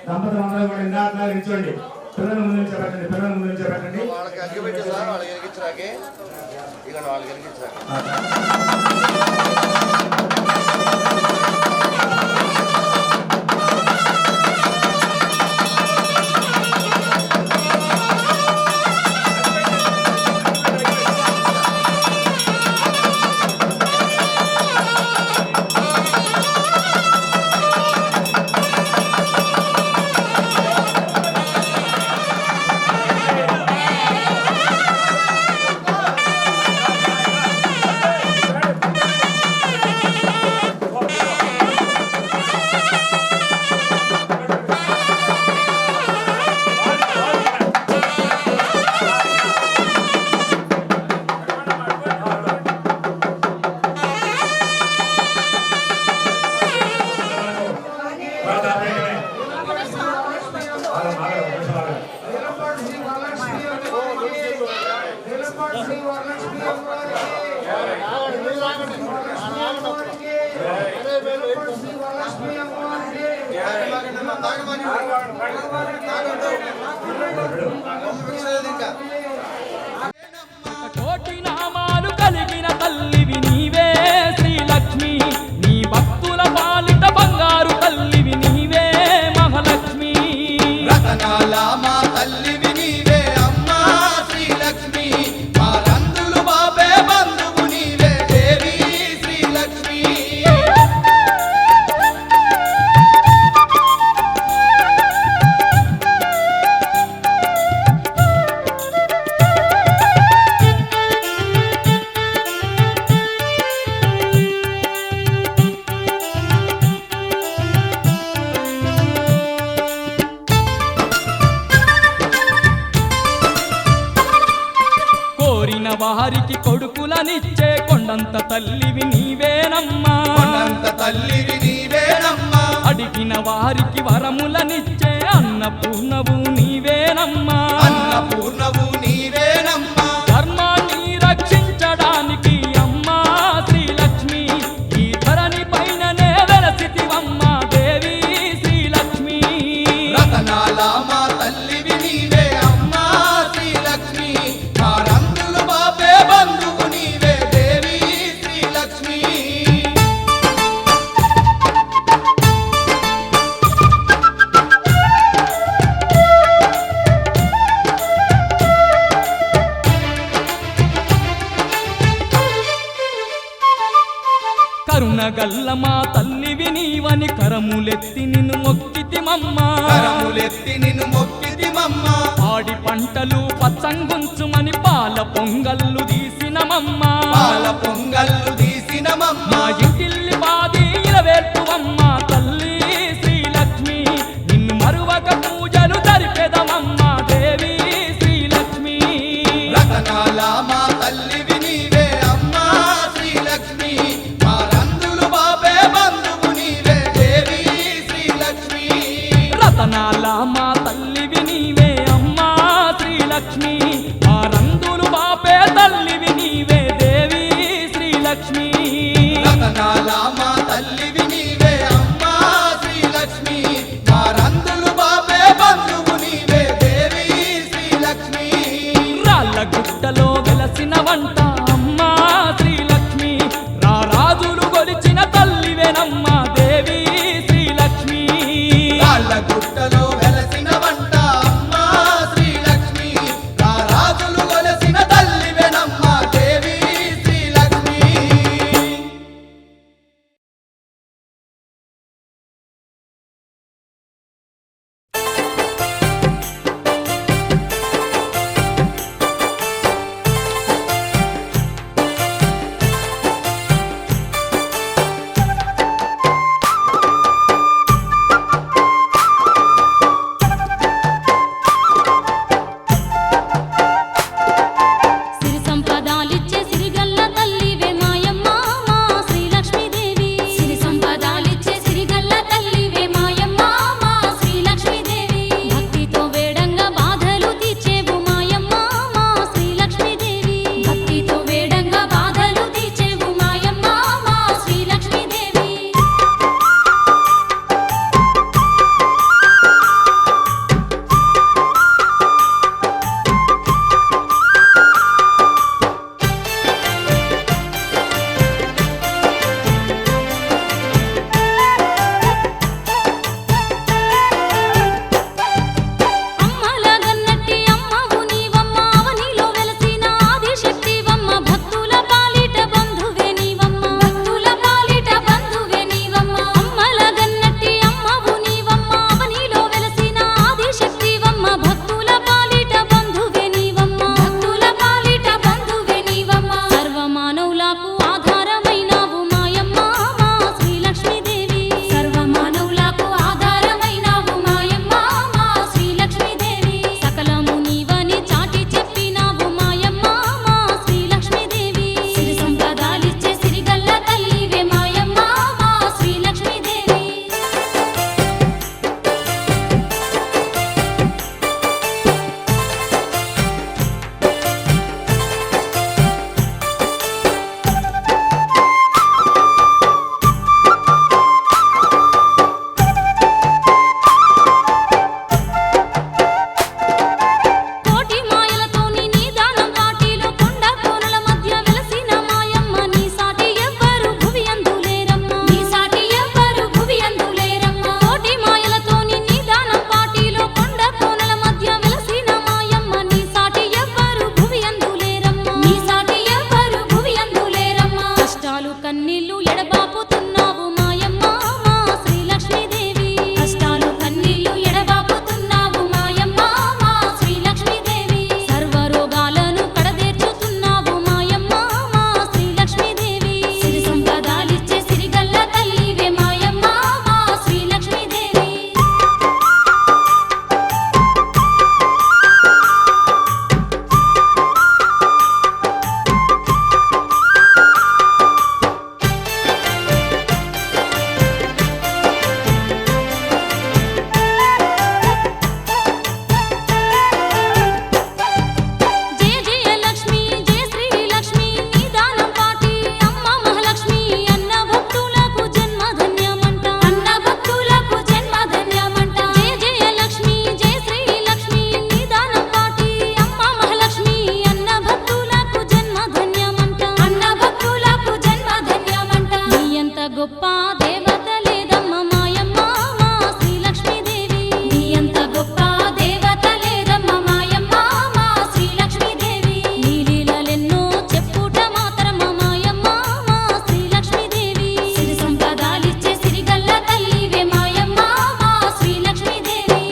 దంపతులందరూ కూడా ఇందాక నిల్చోండి. పిల్లల ముందు నుంచి పెట్టండి. పిల్లల ముందు నుంచి పెట్టండి. వాళ్ళకి అగ్గిపెట్టి సార్ వాళ్ళకి ఎరిగించరాకే ఇక వాళ్ళకి ఎరిగించరాకే కోటి నామాలు కలిగిన తల్లివి నీవే శ్రీలక్ష్మి, నీ భక్తుల పాలిట బంగారు తల్లివి నీవే మహాలక్ష్మి. రతనాల మా తల్లివి నీవే అమ్మా శ్రీలక్ష్మి, మా రందులు బాబే బంధువు నీవే దేవి శ్రీలక్ష్మి. వారికి కొడుకులనిచ్చే కొండంత తల్లివి నీవేనమ్మా కొండంత తల్లివి నీవేనమ్మా అడిగిన వారికి వరములనిచ్చే అన్నపూర్ణవు నీవేనమ్మా అన్నపూర్ణవు నీవేనమ్మా ధర్మాన్ని రక్షించడానికి అమ్మా శ్రీలక్ష్మి ఈ ధరణి పైననే వెలసితివమ్మా దేవి శ్రీలక్ష్మి రతనాల మా తల్లివి నీవే అమ్మా శ్రీలక్ష్మి మా రంగులు బాపే బంధువు నీవే దేవి శ్రీలక్ష్మి కరుణగల్ల మా తల్లివి నీవని కరములెత్తి నిన్ను మొక్కితిమమ్మా కరములెత్తి నిన్ను మొక్కితిమమ్మా పాడి పంటలు పచ్చంగుంచుమని పాల పొంగల్లు తీసినమమ్మా పాల పొంగల్లు తీసినమమ్మా మా ఇంటిల్లి బాది ఇలవేర్పువమ్మా తల్లి శ్రీలక్ష్మి నిన్ను మరువక పూజలు జరిపెదమమ్మా దేవి శ్రీలక్ష్మి రతనాల మా తల్లివి నీవే అమ్మా శ్రీలక్ష్మి మా రంగులు బాపే బంధువు నీవే దేవి శ్రీలక్ష్మి రతనాల మా తల్లివి నీవే అమ్మా శ్రీలక్ష్మి మా రంగులు బాపే తల్లివి నీవే దేవి శ్రీలక్ష్మి రతనాల మా తల్లివి నీవే అమ్మా శ్రీలక్ష్మి మా రంగులు బాపే బంధువు నీవే దేవి శ్రీలక్ష్మి రాళ్ళ గుట్టలో వెలసిన వంట అమ్మా శ్రీలక్ష్మి రారాజులు గొలిచిన తల్లివేనమ్మా దేవి శ్రీలక్ష్మి రాళ్ళ గుట్టలో వెలసిన వంట అమ్మా శ్రీలక్ష్మి నా రాజులు గొలసిన తల్లివేనమ్మా దేవి శ్రీలక్ష్మి సిరి సంపదాలిచ్చే సిరిగల్ల తల్లివే మాయమ్మ మా శ్రీలక్ష్మీదేవి సిరి సంపదాలిచ్చే సిరిగల్ల తల్లివే మాయమ్మ మా శ్రీలక్ష్మీదేవి భక్తితో వేడంగా బాధలు తీర్చేవు మాయమ్మ మా శ్రీలక్ష్మీదేవి భక్తితో వేడంగా బాధలు తీర్చేవు మాయమ్మ మా శ్రీలక్ష్మీదేవి అమ్మలగన్నట్టి అమ్మవు నీవమ్మ అవనిలో వెలసిన ఆదిశక్తివమ్మ భక్తుల పాలిట బంధువే నీవమ్మ భక్తుల పాలిట బంధువే నీవమ్మ అమ్మలగన్నట్టి అమ్మవు నీవమ్మ అవనిలో వెలసిన ఆదిశక్తివమ్మ భక్తుల పాలిట బంధువే నీవమ్మ భక్తుల పాలిట బంధువే నీవమ్మ సర్వమానవులకు ఆధారమైనావు మాయమ్మ మా శ్రీలక్ష్మీదేవి సర్వమానవులకు ఆధారమైనావు మాయమ్మ మా శ్రీలక్ష్మీదేవి సకలము నీవని చాటి చెప్పినావు మాయమ్మ మా శ్రీలక్ష్మీదేవి సిరి సంపదాలిచ్చే సిరిగల్ల తల్లివే మాయమ్మ మా శ్రీలక్ష్మీదేవి కోటి మాయలతోని నీ దానం పాటిలో కొండ కోనల మధ్య వెలసిన మాయమ్మ నీ సాటి ఎవ్వరు భువి అందులేరమ్మ నీ సాటి ఎవ్వరు భువి అందులేరమ్మ కోటి మాయలతోని నీ దానం పాటిలో కొండ కోనల మధ్య వెలసిన మాయమ్మ నీ సాటి ఎవ్వరు భువి అందులేరమ్మ నీ సాటి ఎవ్వరు భువి అందులేరమ్మ కష్టాలు కన్నీళ్లు ఎడబాపుతున్నావు మాయమ్మ మా శ్రీలక్ష్మీదేవి కష్టాలు కన్నీళ్లు ఎడబాపుతున్నావు మాయమ్మ మా శ్రీలక్ష్మీదేవి సర్వరోగాలను కడదేర్చుతున్నావు మాయమ్మ మా శ్రీలక్ష్మీదేవి సిరి సంపదాలిచ్చే సిరిగల్ల తల్లివే మాయమ్మ మా శ్రీలక్ష్మీదేవి గొప్ప దేవత లేదమ్మ మాయమ్మ మా శ్రీలక్ష్మీదేవి నీ అంత గొప్ప దేవత లేదమ్మ మాయమ్మ మా శ్రీలక్ష్మీదేవి నీ లీలలెన్నో చెప్పుట మాత్రమ్మ మాయమ్మ మా శ్రీలక్ష్మీదేవి సిరి సంపదాలిచ్చే సిరిగల్ల తల్లివే మాయమ్మ మా శ్రీలక్ష్మీదేవి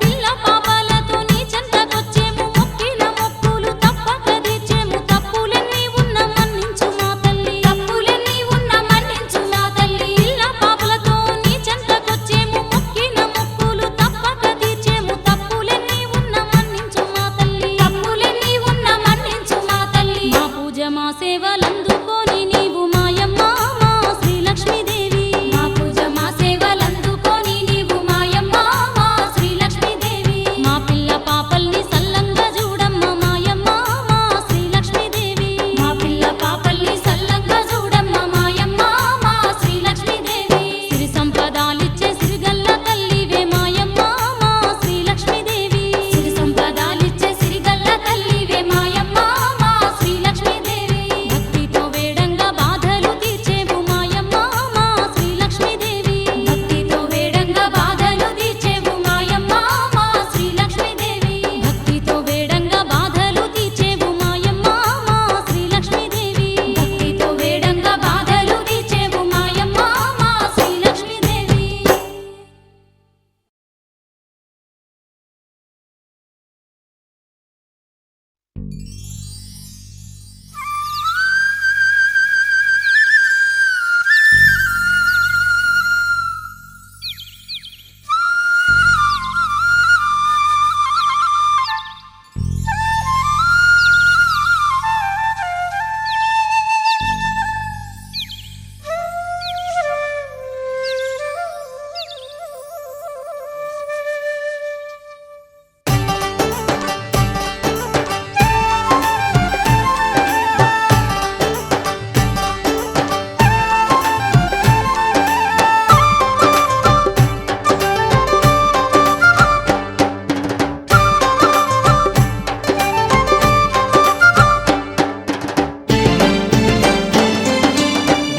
పిల్ల పాపాలతో నీ చెంతకొచ్చేము మొక్కిన మొక్కులు తప్పక తీర్చేము తప్పులన్నీ ఉన్న మన్నించు మా తల్లి తప్పులన్నీ ఉన్న మన్నించు మా తల్లి పిల్ల పాపాలతో నీ చెంతకొచ్చేము మొక్కిన మొక్కులు తప్పక తీర్చేము తప్పులన్నీ ఉన్న మన్నించు మా తల్లి తప్పులన్నీ ఉన్న మన్నించు మా తల్లి మా పూజ మా సేవలందుకొని నీవు మాయమ్మ మా శ్రీలక్ష్మీదేవి మా పూజ మా సేవలందుకొని నీవు మాయమ్మ మా శ్రీలక్ష్మీదేవి మా పిల్ల పాపల్ని సల్లంగా చూడమ్మ మాయమ్మ మా శ్రీలక్ష్మీదేవి మా పిల్ల పాపల్ని సల్లంగా చూడమ్మ మాయమ్మ మా శ్రీలక్ష్మీదేవి సిరి సంపదాలిచ్చే సిరిగల్ల తల్లివే మాయమ్మ మా శ్రీలక్ష్మీదేవి సిరి సంపదాలిచ్చే సిరిగల్ల తల్లివే మాయమ్మ మా శ్రీలక్ష్మీదేవి భక్తితో వేడంగా బాధలు తీర్చేవు మాయమ్మ మా శ్రీలక్ష్మీదేవి భక్తితో వేడంగా బాధలు తీర్చేవు మాయమ్మ మా శ్రీలక్ష్మీదేవి భక్తితో వేడంగా బాధలు తీర్చేవు మాయమ్మ మా శ్రీలక్ష్మీదేవి భక్తితో వేడంగా బాధలు తీర్చేవు మాయమ్మ మా శ్రీలక్ష్మీదేవి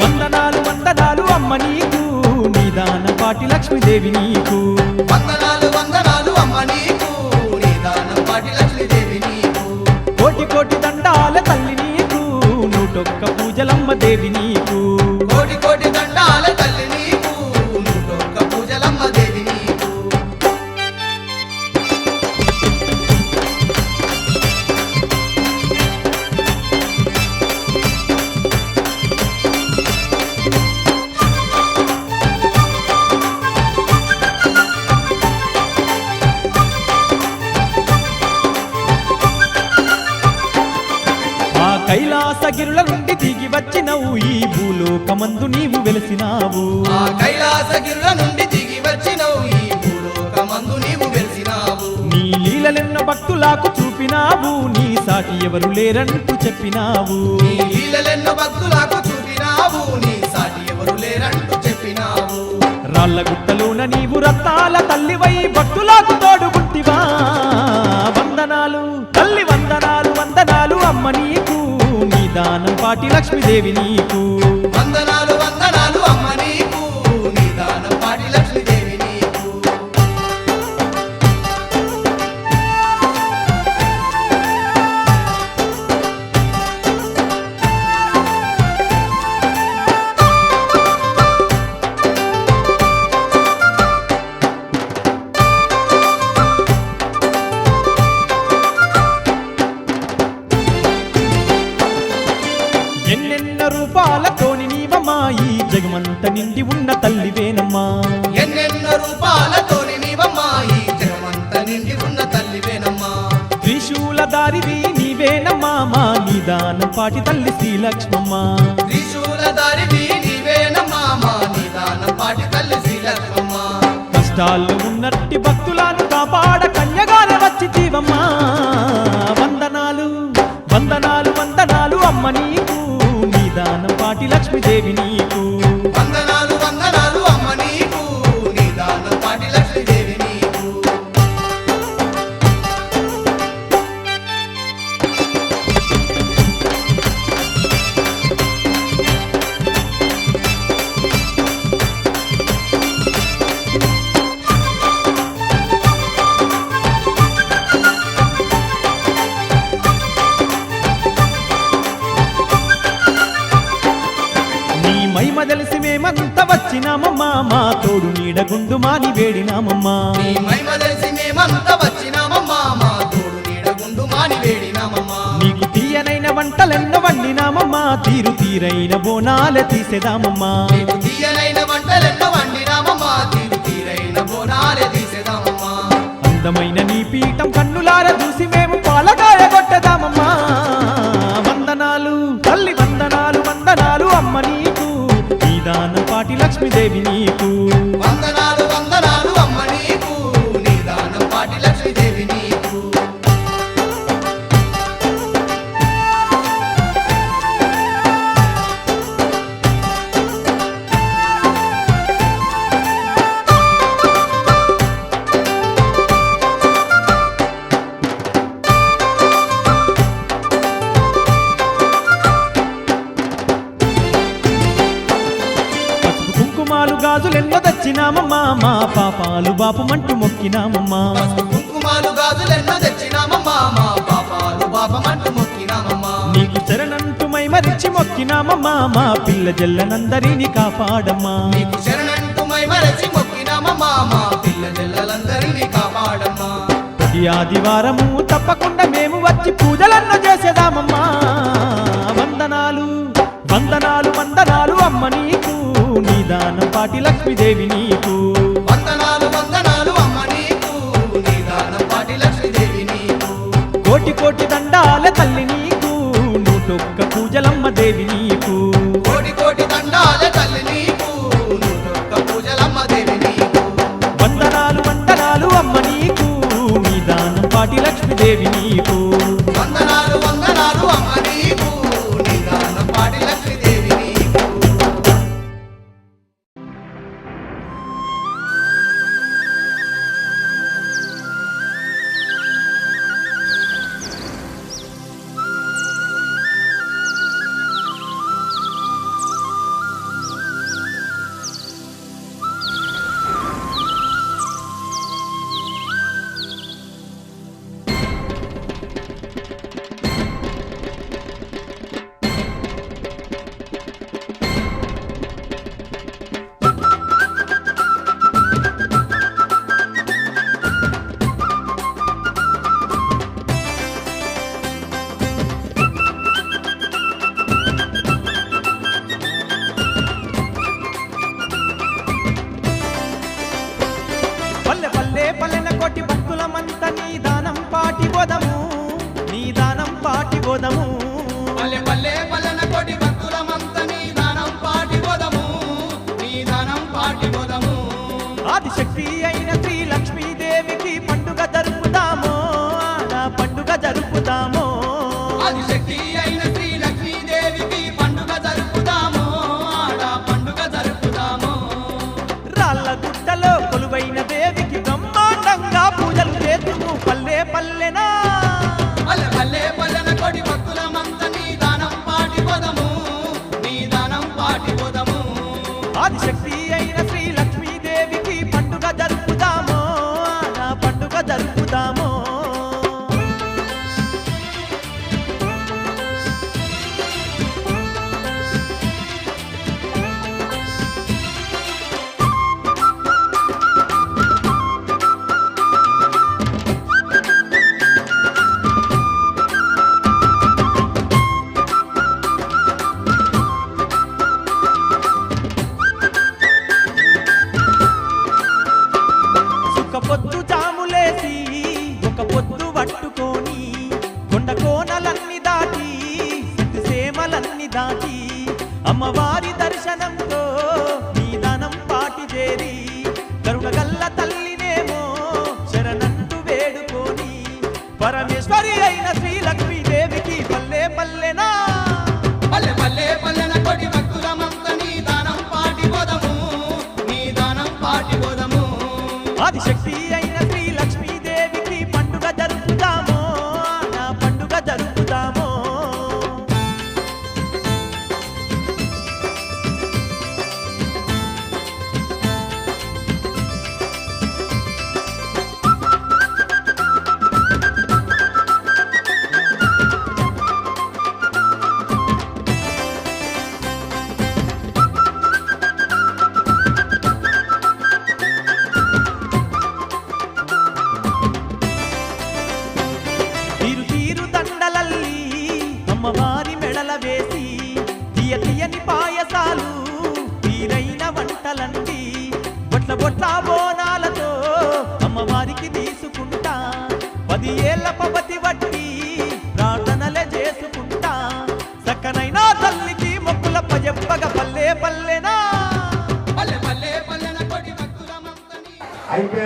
వందనాలు వందనాలు అమ్మ నీకు నిదాన పాటి లక్ష్మీదేవి నీకు వందనాలు వందనాలు అమ్మ నీకు నిదానం పాటి లక్ష్మీదేవి నీకు కోటి కోటి దండాల తల్లి నీకు నూటొక్క పూజలమ్మ దేవి నీకు కోటి కోటి దండాల తల్లి నీకు నూటొక్క పూజలమ్మ దేవి నీకు ఆ కైలాసగిరుల నుండి దిగి వచ్చినవు ఈ భూలోకమందు నీవు వెలిసినావు ఆ కైలాసగిరుల నుండి దిగి వచ్చినవు ఈ భూలోకమందు నీవు వెలిసినావు నీ లీలలెన్న భక్తులకు చూపినావు నీ సాటి ఎవరు లేరంటూ చెప్పినావు నీ లీలలెన్నో భక్తులకు చూపినావు నీ సాటి ఎవరు లేరంటూ చెప్పినావు రాళ్ళ గుట్టలోన నీవు రత్నాల తల్లివై భక్తులకు తోడుగుంటివా వందనాలు తల్లి వందనాలు వందనాలు అమ్మ నీకు నిదానం పాటి లక్ష్మీదేవి నీకు వందనాలు వందనాలు అమ్మ నీకు నిదానం పాటి లక్ష్మీదేవి నీకు ఎన్నెన్న రూపాలతోని నీవమ్మా ఈ జగమంత నిండి ఉన్న తల్లివేనమ్మా ఎన్నెన్నో రూపాలతోని నీవమ్మా ఈ జగమంత నిండి ఉన్న తల్లివేనమ్మా త్రిశూల దారివి నీవేనమ్మా మా నిదానం పాటి తల్లి శ్రీలక్ష్మమ్మ త్రిశూలధారివి నీవేనమ్మా మా నిదానం పాటి తల్లి శ్రీలక్ష్మమ్మ కష్టాల్లో ఉన్నట్టి భక్తులను కాపాడ కన్యగానే వచ్చి జీవమ్మా వందనాలు వందనాలు తెలిసి మేమంతా వచ్చినామమ్మా మా తోడు నీడగుండు మాని వేడినామమ్మా నీ మహిమ తెలిసి మేమంతా వచ్చినామమ్మా మా తోడు నీడగుండు మాని వేడినామమ్మా నీకు తీయనైన వంటలెన్నో వండినామమ్మా తీరు తీరైన బోనాలే తీసేదామమ్మా నీకు తీయనైన వంటలెన్నో వండినామమ్మా తీరు తీరైన బోనాలే తీసేదామమ్మా అందమైన నీ పీఠం కన్నులార చూసి మేము పాలకాయ కొట్టదామమ్మా వందనాలు తల్లి వందనాలు వందనాలు అమ్మ నీకు ఈ దానం పాటి లక్ష్మీదేవి నీకు వందనాలు వందనాలు అమ్మ నీకు నీ దానం పాటి లక్ష్మీదేవి నీకు పసుపు కుంకుమాలు గాజులెన్నో తెచ్చినామమ్మా మా పాపాలు బాపమంటూ మొక్కినామమ్మా కుంకుమాలు గాజులెన్నో తెచ్చినామమ్మా మా పాపాలు పాపమంటూ మొక్కినామమ్మా నీకు శరణంటూ మైమరిచి మొక్కినామమ్మా మా పిల్ల జల్లనందరినీ కాపాడమ్మా నీకు శరణంటూ మైమరచి మొక్కినామమ్మా మా పిల్ల జల్లలందరినీ కాపాడమ్మా ప్రతి ఆదివారము తప్పకుండా మేము వచ్చి పూజలన్నో చేసేదామమ్మా వందనాలు వందనాలు వందనాలు అమ్మ నీకు నీ దానం పాటి లక్ష్మీదేవి నీకు వందనాలు వందనాలు అమ్మ నీకు నీ దానం పాటి లక్ష్మీదేవి నీకు కోటి కోటి దండాల తల్లి నీకు నూటొక్క పూజలమ్మ దేవి నీకు కోటి కోటి దండాల తల్లి నీకు నూటొక్క పూజలమ్మ దేవి నీకు వందనాలు వందనాలు అమ్మ నీకు నీ దానం పాటి లక్ష్మీదేవి నీకు వందనాలు వందనాలు అమ్మ నీకు నీ దానం పాటి లక్ష్మీదేవి నీకు పల్లె పల్లె పల్లెన కోటి భక్తులమంత నీ దానం పాటి బోధము నీ దానం పాటి బోధము పల్లె పల్లె పల్లెన కోటి భక్తులమంత నీ దానం పాటి బోధము నీ దానం పాటి బోధము ఆదిశక్తి అయిన శ్రీ లక్ష్మీదేవికి పండుగ జరుపుతామో ఆడ పండుగ జరుపుతామో ఆదిశక్తి అయిన శ్రీ లక్ష్మీదేవికి పండుగ జరుపుతాము ఆడ పండుగ జరుపుతాము రాళ్ళ గుట్టలో కొలువైన దేవికి బ్రహ్మాండంగా పూజలు చేతుము పల్లె పల్లెనా పల్లె పల్లె పల్లెన కోటి భక్తులమంత నీ దానం పాటి బోధము నీ దానం పాటి బోధము ఆదిశక్తి అయిన శ్రీ లక్ష్మీదేవికి పండుగ జరుపుతామో ఆడ పండుగ జరుపుతామో సుక్క పొద్దు జాములేసి ఒక పొద్దు పట్టుకొని కొండ కోనలన్నీ దాటి సేమలన్నీ దాటి అమ్మవారి దర్శనంతో నీ దానం పాటి చేరి కరుణగల్ల తల్లినేమో శరణంటూ వేడుకొని పరమేశ్వరి అయిన శ్రీ లక్ష్మీదేవికి పల్లె పల్లెనా పల్లె పల్లె పల్లెన కోటి భక్తులమంత నీ దానం పాటి బోధము నీ దానం పాటి బోధము ఆదిశక్తి అయిన శ్రీ లక్ష్మీదేవికి పండుగ జరుపుతామో నా పండుగ జరుపుతామో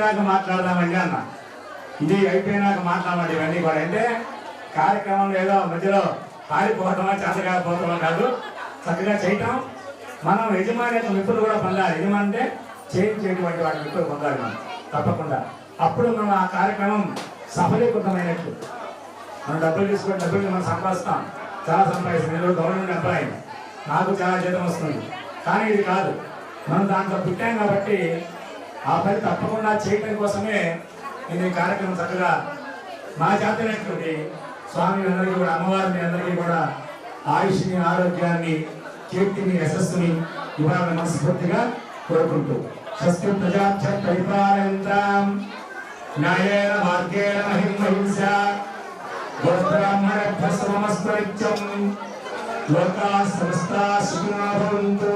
అయిపోయినాక మాట్లాడదామండి అన్న. ఇది అయిపోయినాక మాట్లాడమండి ఇవన్నీ కూడా. అంటే కార్యక్రమంలో ఏదో మధ్యలో పారిపోవటమా చేతకాకపోవటమా కాదు, చక్కగా చేయటం. మనం యజమాని మిత్రులు కూడా పొందాలి. యజమాని అంటే చేయించేటువంటి వాటి మిత్రులు పొందాలి మనం తప్పకుండా. అప్పుడు మనం ఆ కార్యక్రమం సఫలీకృతమైనట్లు. మనం డబ్బులు తీసుకొని డబ్బులు మనం సంపాదిస్తాం, చాలా సంపాదిస్తాం. నేను గవర్నమెంట్ ఎంప్లాయీ, నాకు చాలా జీతం వస్తుంది. కానీ ఇది కాదు, మనం దాంట్లో పుట్టాం కాబట్టి ఆ పని తప్పకుండా చేయటం కోసమే నేను ఈ కార్యక్రమం చక్కగా మా చేతనటువంటి స్వామి అందరికీ కూడా, అమ్మవారిని అందరికీ కూడా ఆయుష్ని, ఆరోగ్యాన్ని, కీర్తిని, యశస్సుని ఇవ్వాలని మనస్ఫూర్తిగా కోరుకుంటూ షష్ఠి ప్రజాక్షరిపాలయంతాం న్యాయేన మార్గేణ మహింస గోబ్రాహ్మణేభ్యः సమస్తు నిత్యం లోకాः సమస్తాः సుఖినో భవంతు.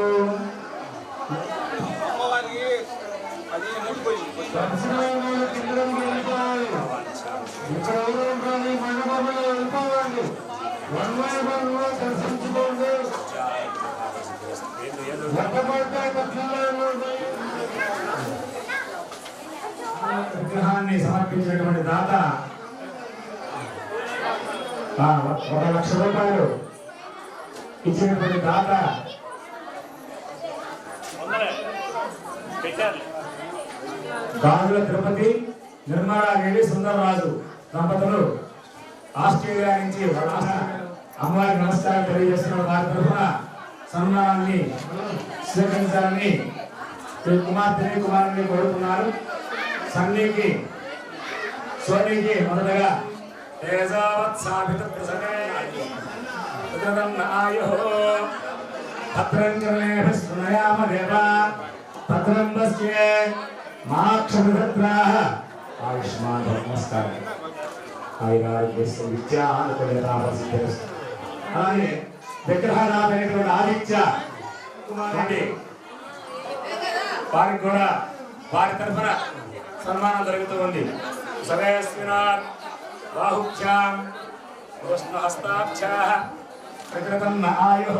విగ్రహాన్ని సమర్పించినటువంటి దాత 1,00,000 రూపాయలు ఇచ్చినటువంటి దాత గాజుల తిరుపతి నిర్మలాదేవి సుందరరాజు దంపతులు ఆస్ట్రేలియా నుంచి అమ్మవారికి నమస్కారం తెలియజేస్తున్న వారి తరఫున సన్మానాన్ని స్వీకరించాలని కుమారుని కోరుతున్నారు. సన్నీకి సోనీకి మొదటగా ఆయుష్మాన్ నమస్కారం. అలాగే విగ్రహనాథైనటువంటి ఆదిత్య వారికి కూడా వారి తరఫున సన్మానం జరుగుతూ ఉంది. సవేస్మినార్ బాహుభ్యాం కృష్ణహస్తాభ్యాః వికృతం ఆయుః.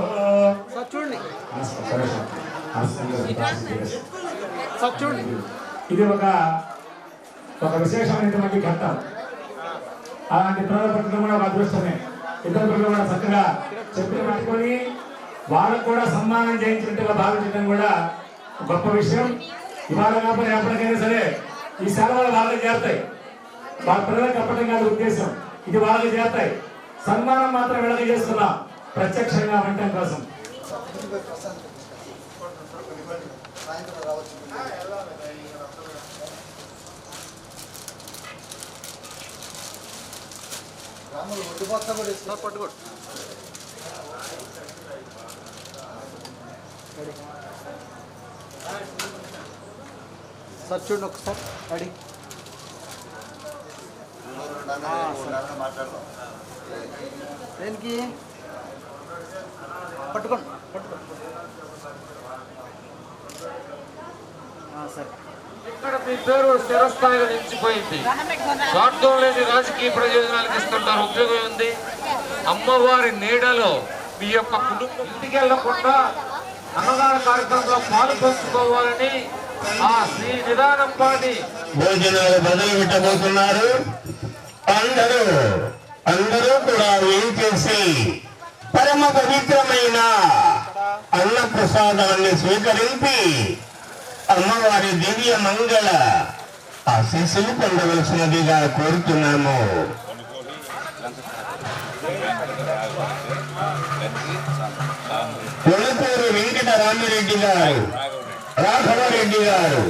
ఇది ఒక విశేషమైనటువంటి ఘట్టం. అలాంటి పిల్లలు పట్టడం కూడా ఒక అదృష్టమే. ఇద్దరు పిల్లలు కూడా చక్కగా చెప్పి పట్టుకొని వాళ్ళకు కూడా సన్మానం చేయించినట్టుగా భావించడం కూడా గొప్ప విషయం. ఇవాళ కాకపోతే ఎప్పటికైనా సరే ఈ సెలవులు వాళ్ళకి చేరుతాయి. వాళ్ళ పిల్లలకు చెప్పడం కాదు ఉద్దేశం, ఇది వాళ్ళకి చేరుతాయి. సన్మానం మాత్రం వీళ్ళకి చేస్తున్నాం ప్రత్యక్షంగా వినటం కోసం. సార్ చూడండి ఒకసారి రెడీ. దేనికి పట్టుకోండి సరే. ఇక్కడ మీ పేరు స్థిరస్థాయిగా నిలిచిపోయింది. స్వార్థం లేని రాజకీయ ప్రయోజనాలకు ఇస్తుంటారు. ఉద్యోగం ఉంది. అమ్మవారి నీడలో మీ యొక్క కుటుంబం ఇంటికి వెళ్లకుండా అన్నదాన కార్యక్రమంలో పాలు పంచుకోవాలని ఆ శ్రీ నిదానం పాటి భోజనాలు మొదలు పెట్టబోతున్నారు. అందరూ కూడా ఏం చేసి పరమ పవిత్రమైన అన్న ప్రసాదాన్ని స్వీకరించి అమ్మవారి దివ్య మంగళ ఆశీస్సులు పొందవలసినదిగా కోరుతున్నాము. కొనుకూరు వెంకటరామిరెడ్డి గారు, రాఘవరెడ్డి గారు,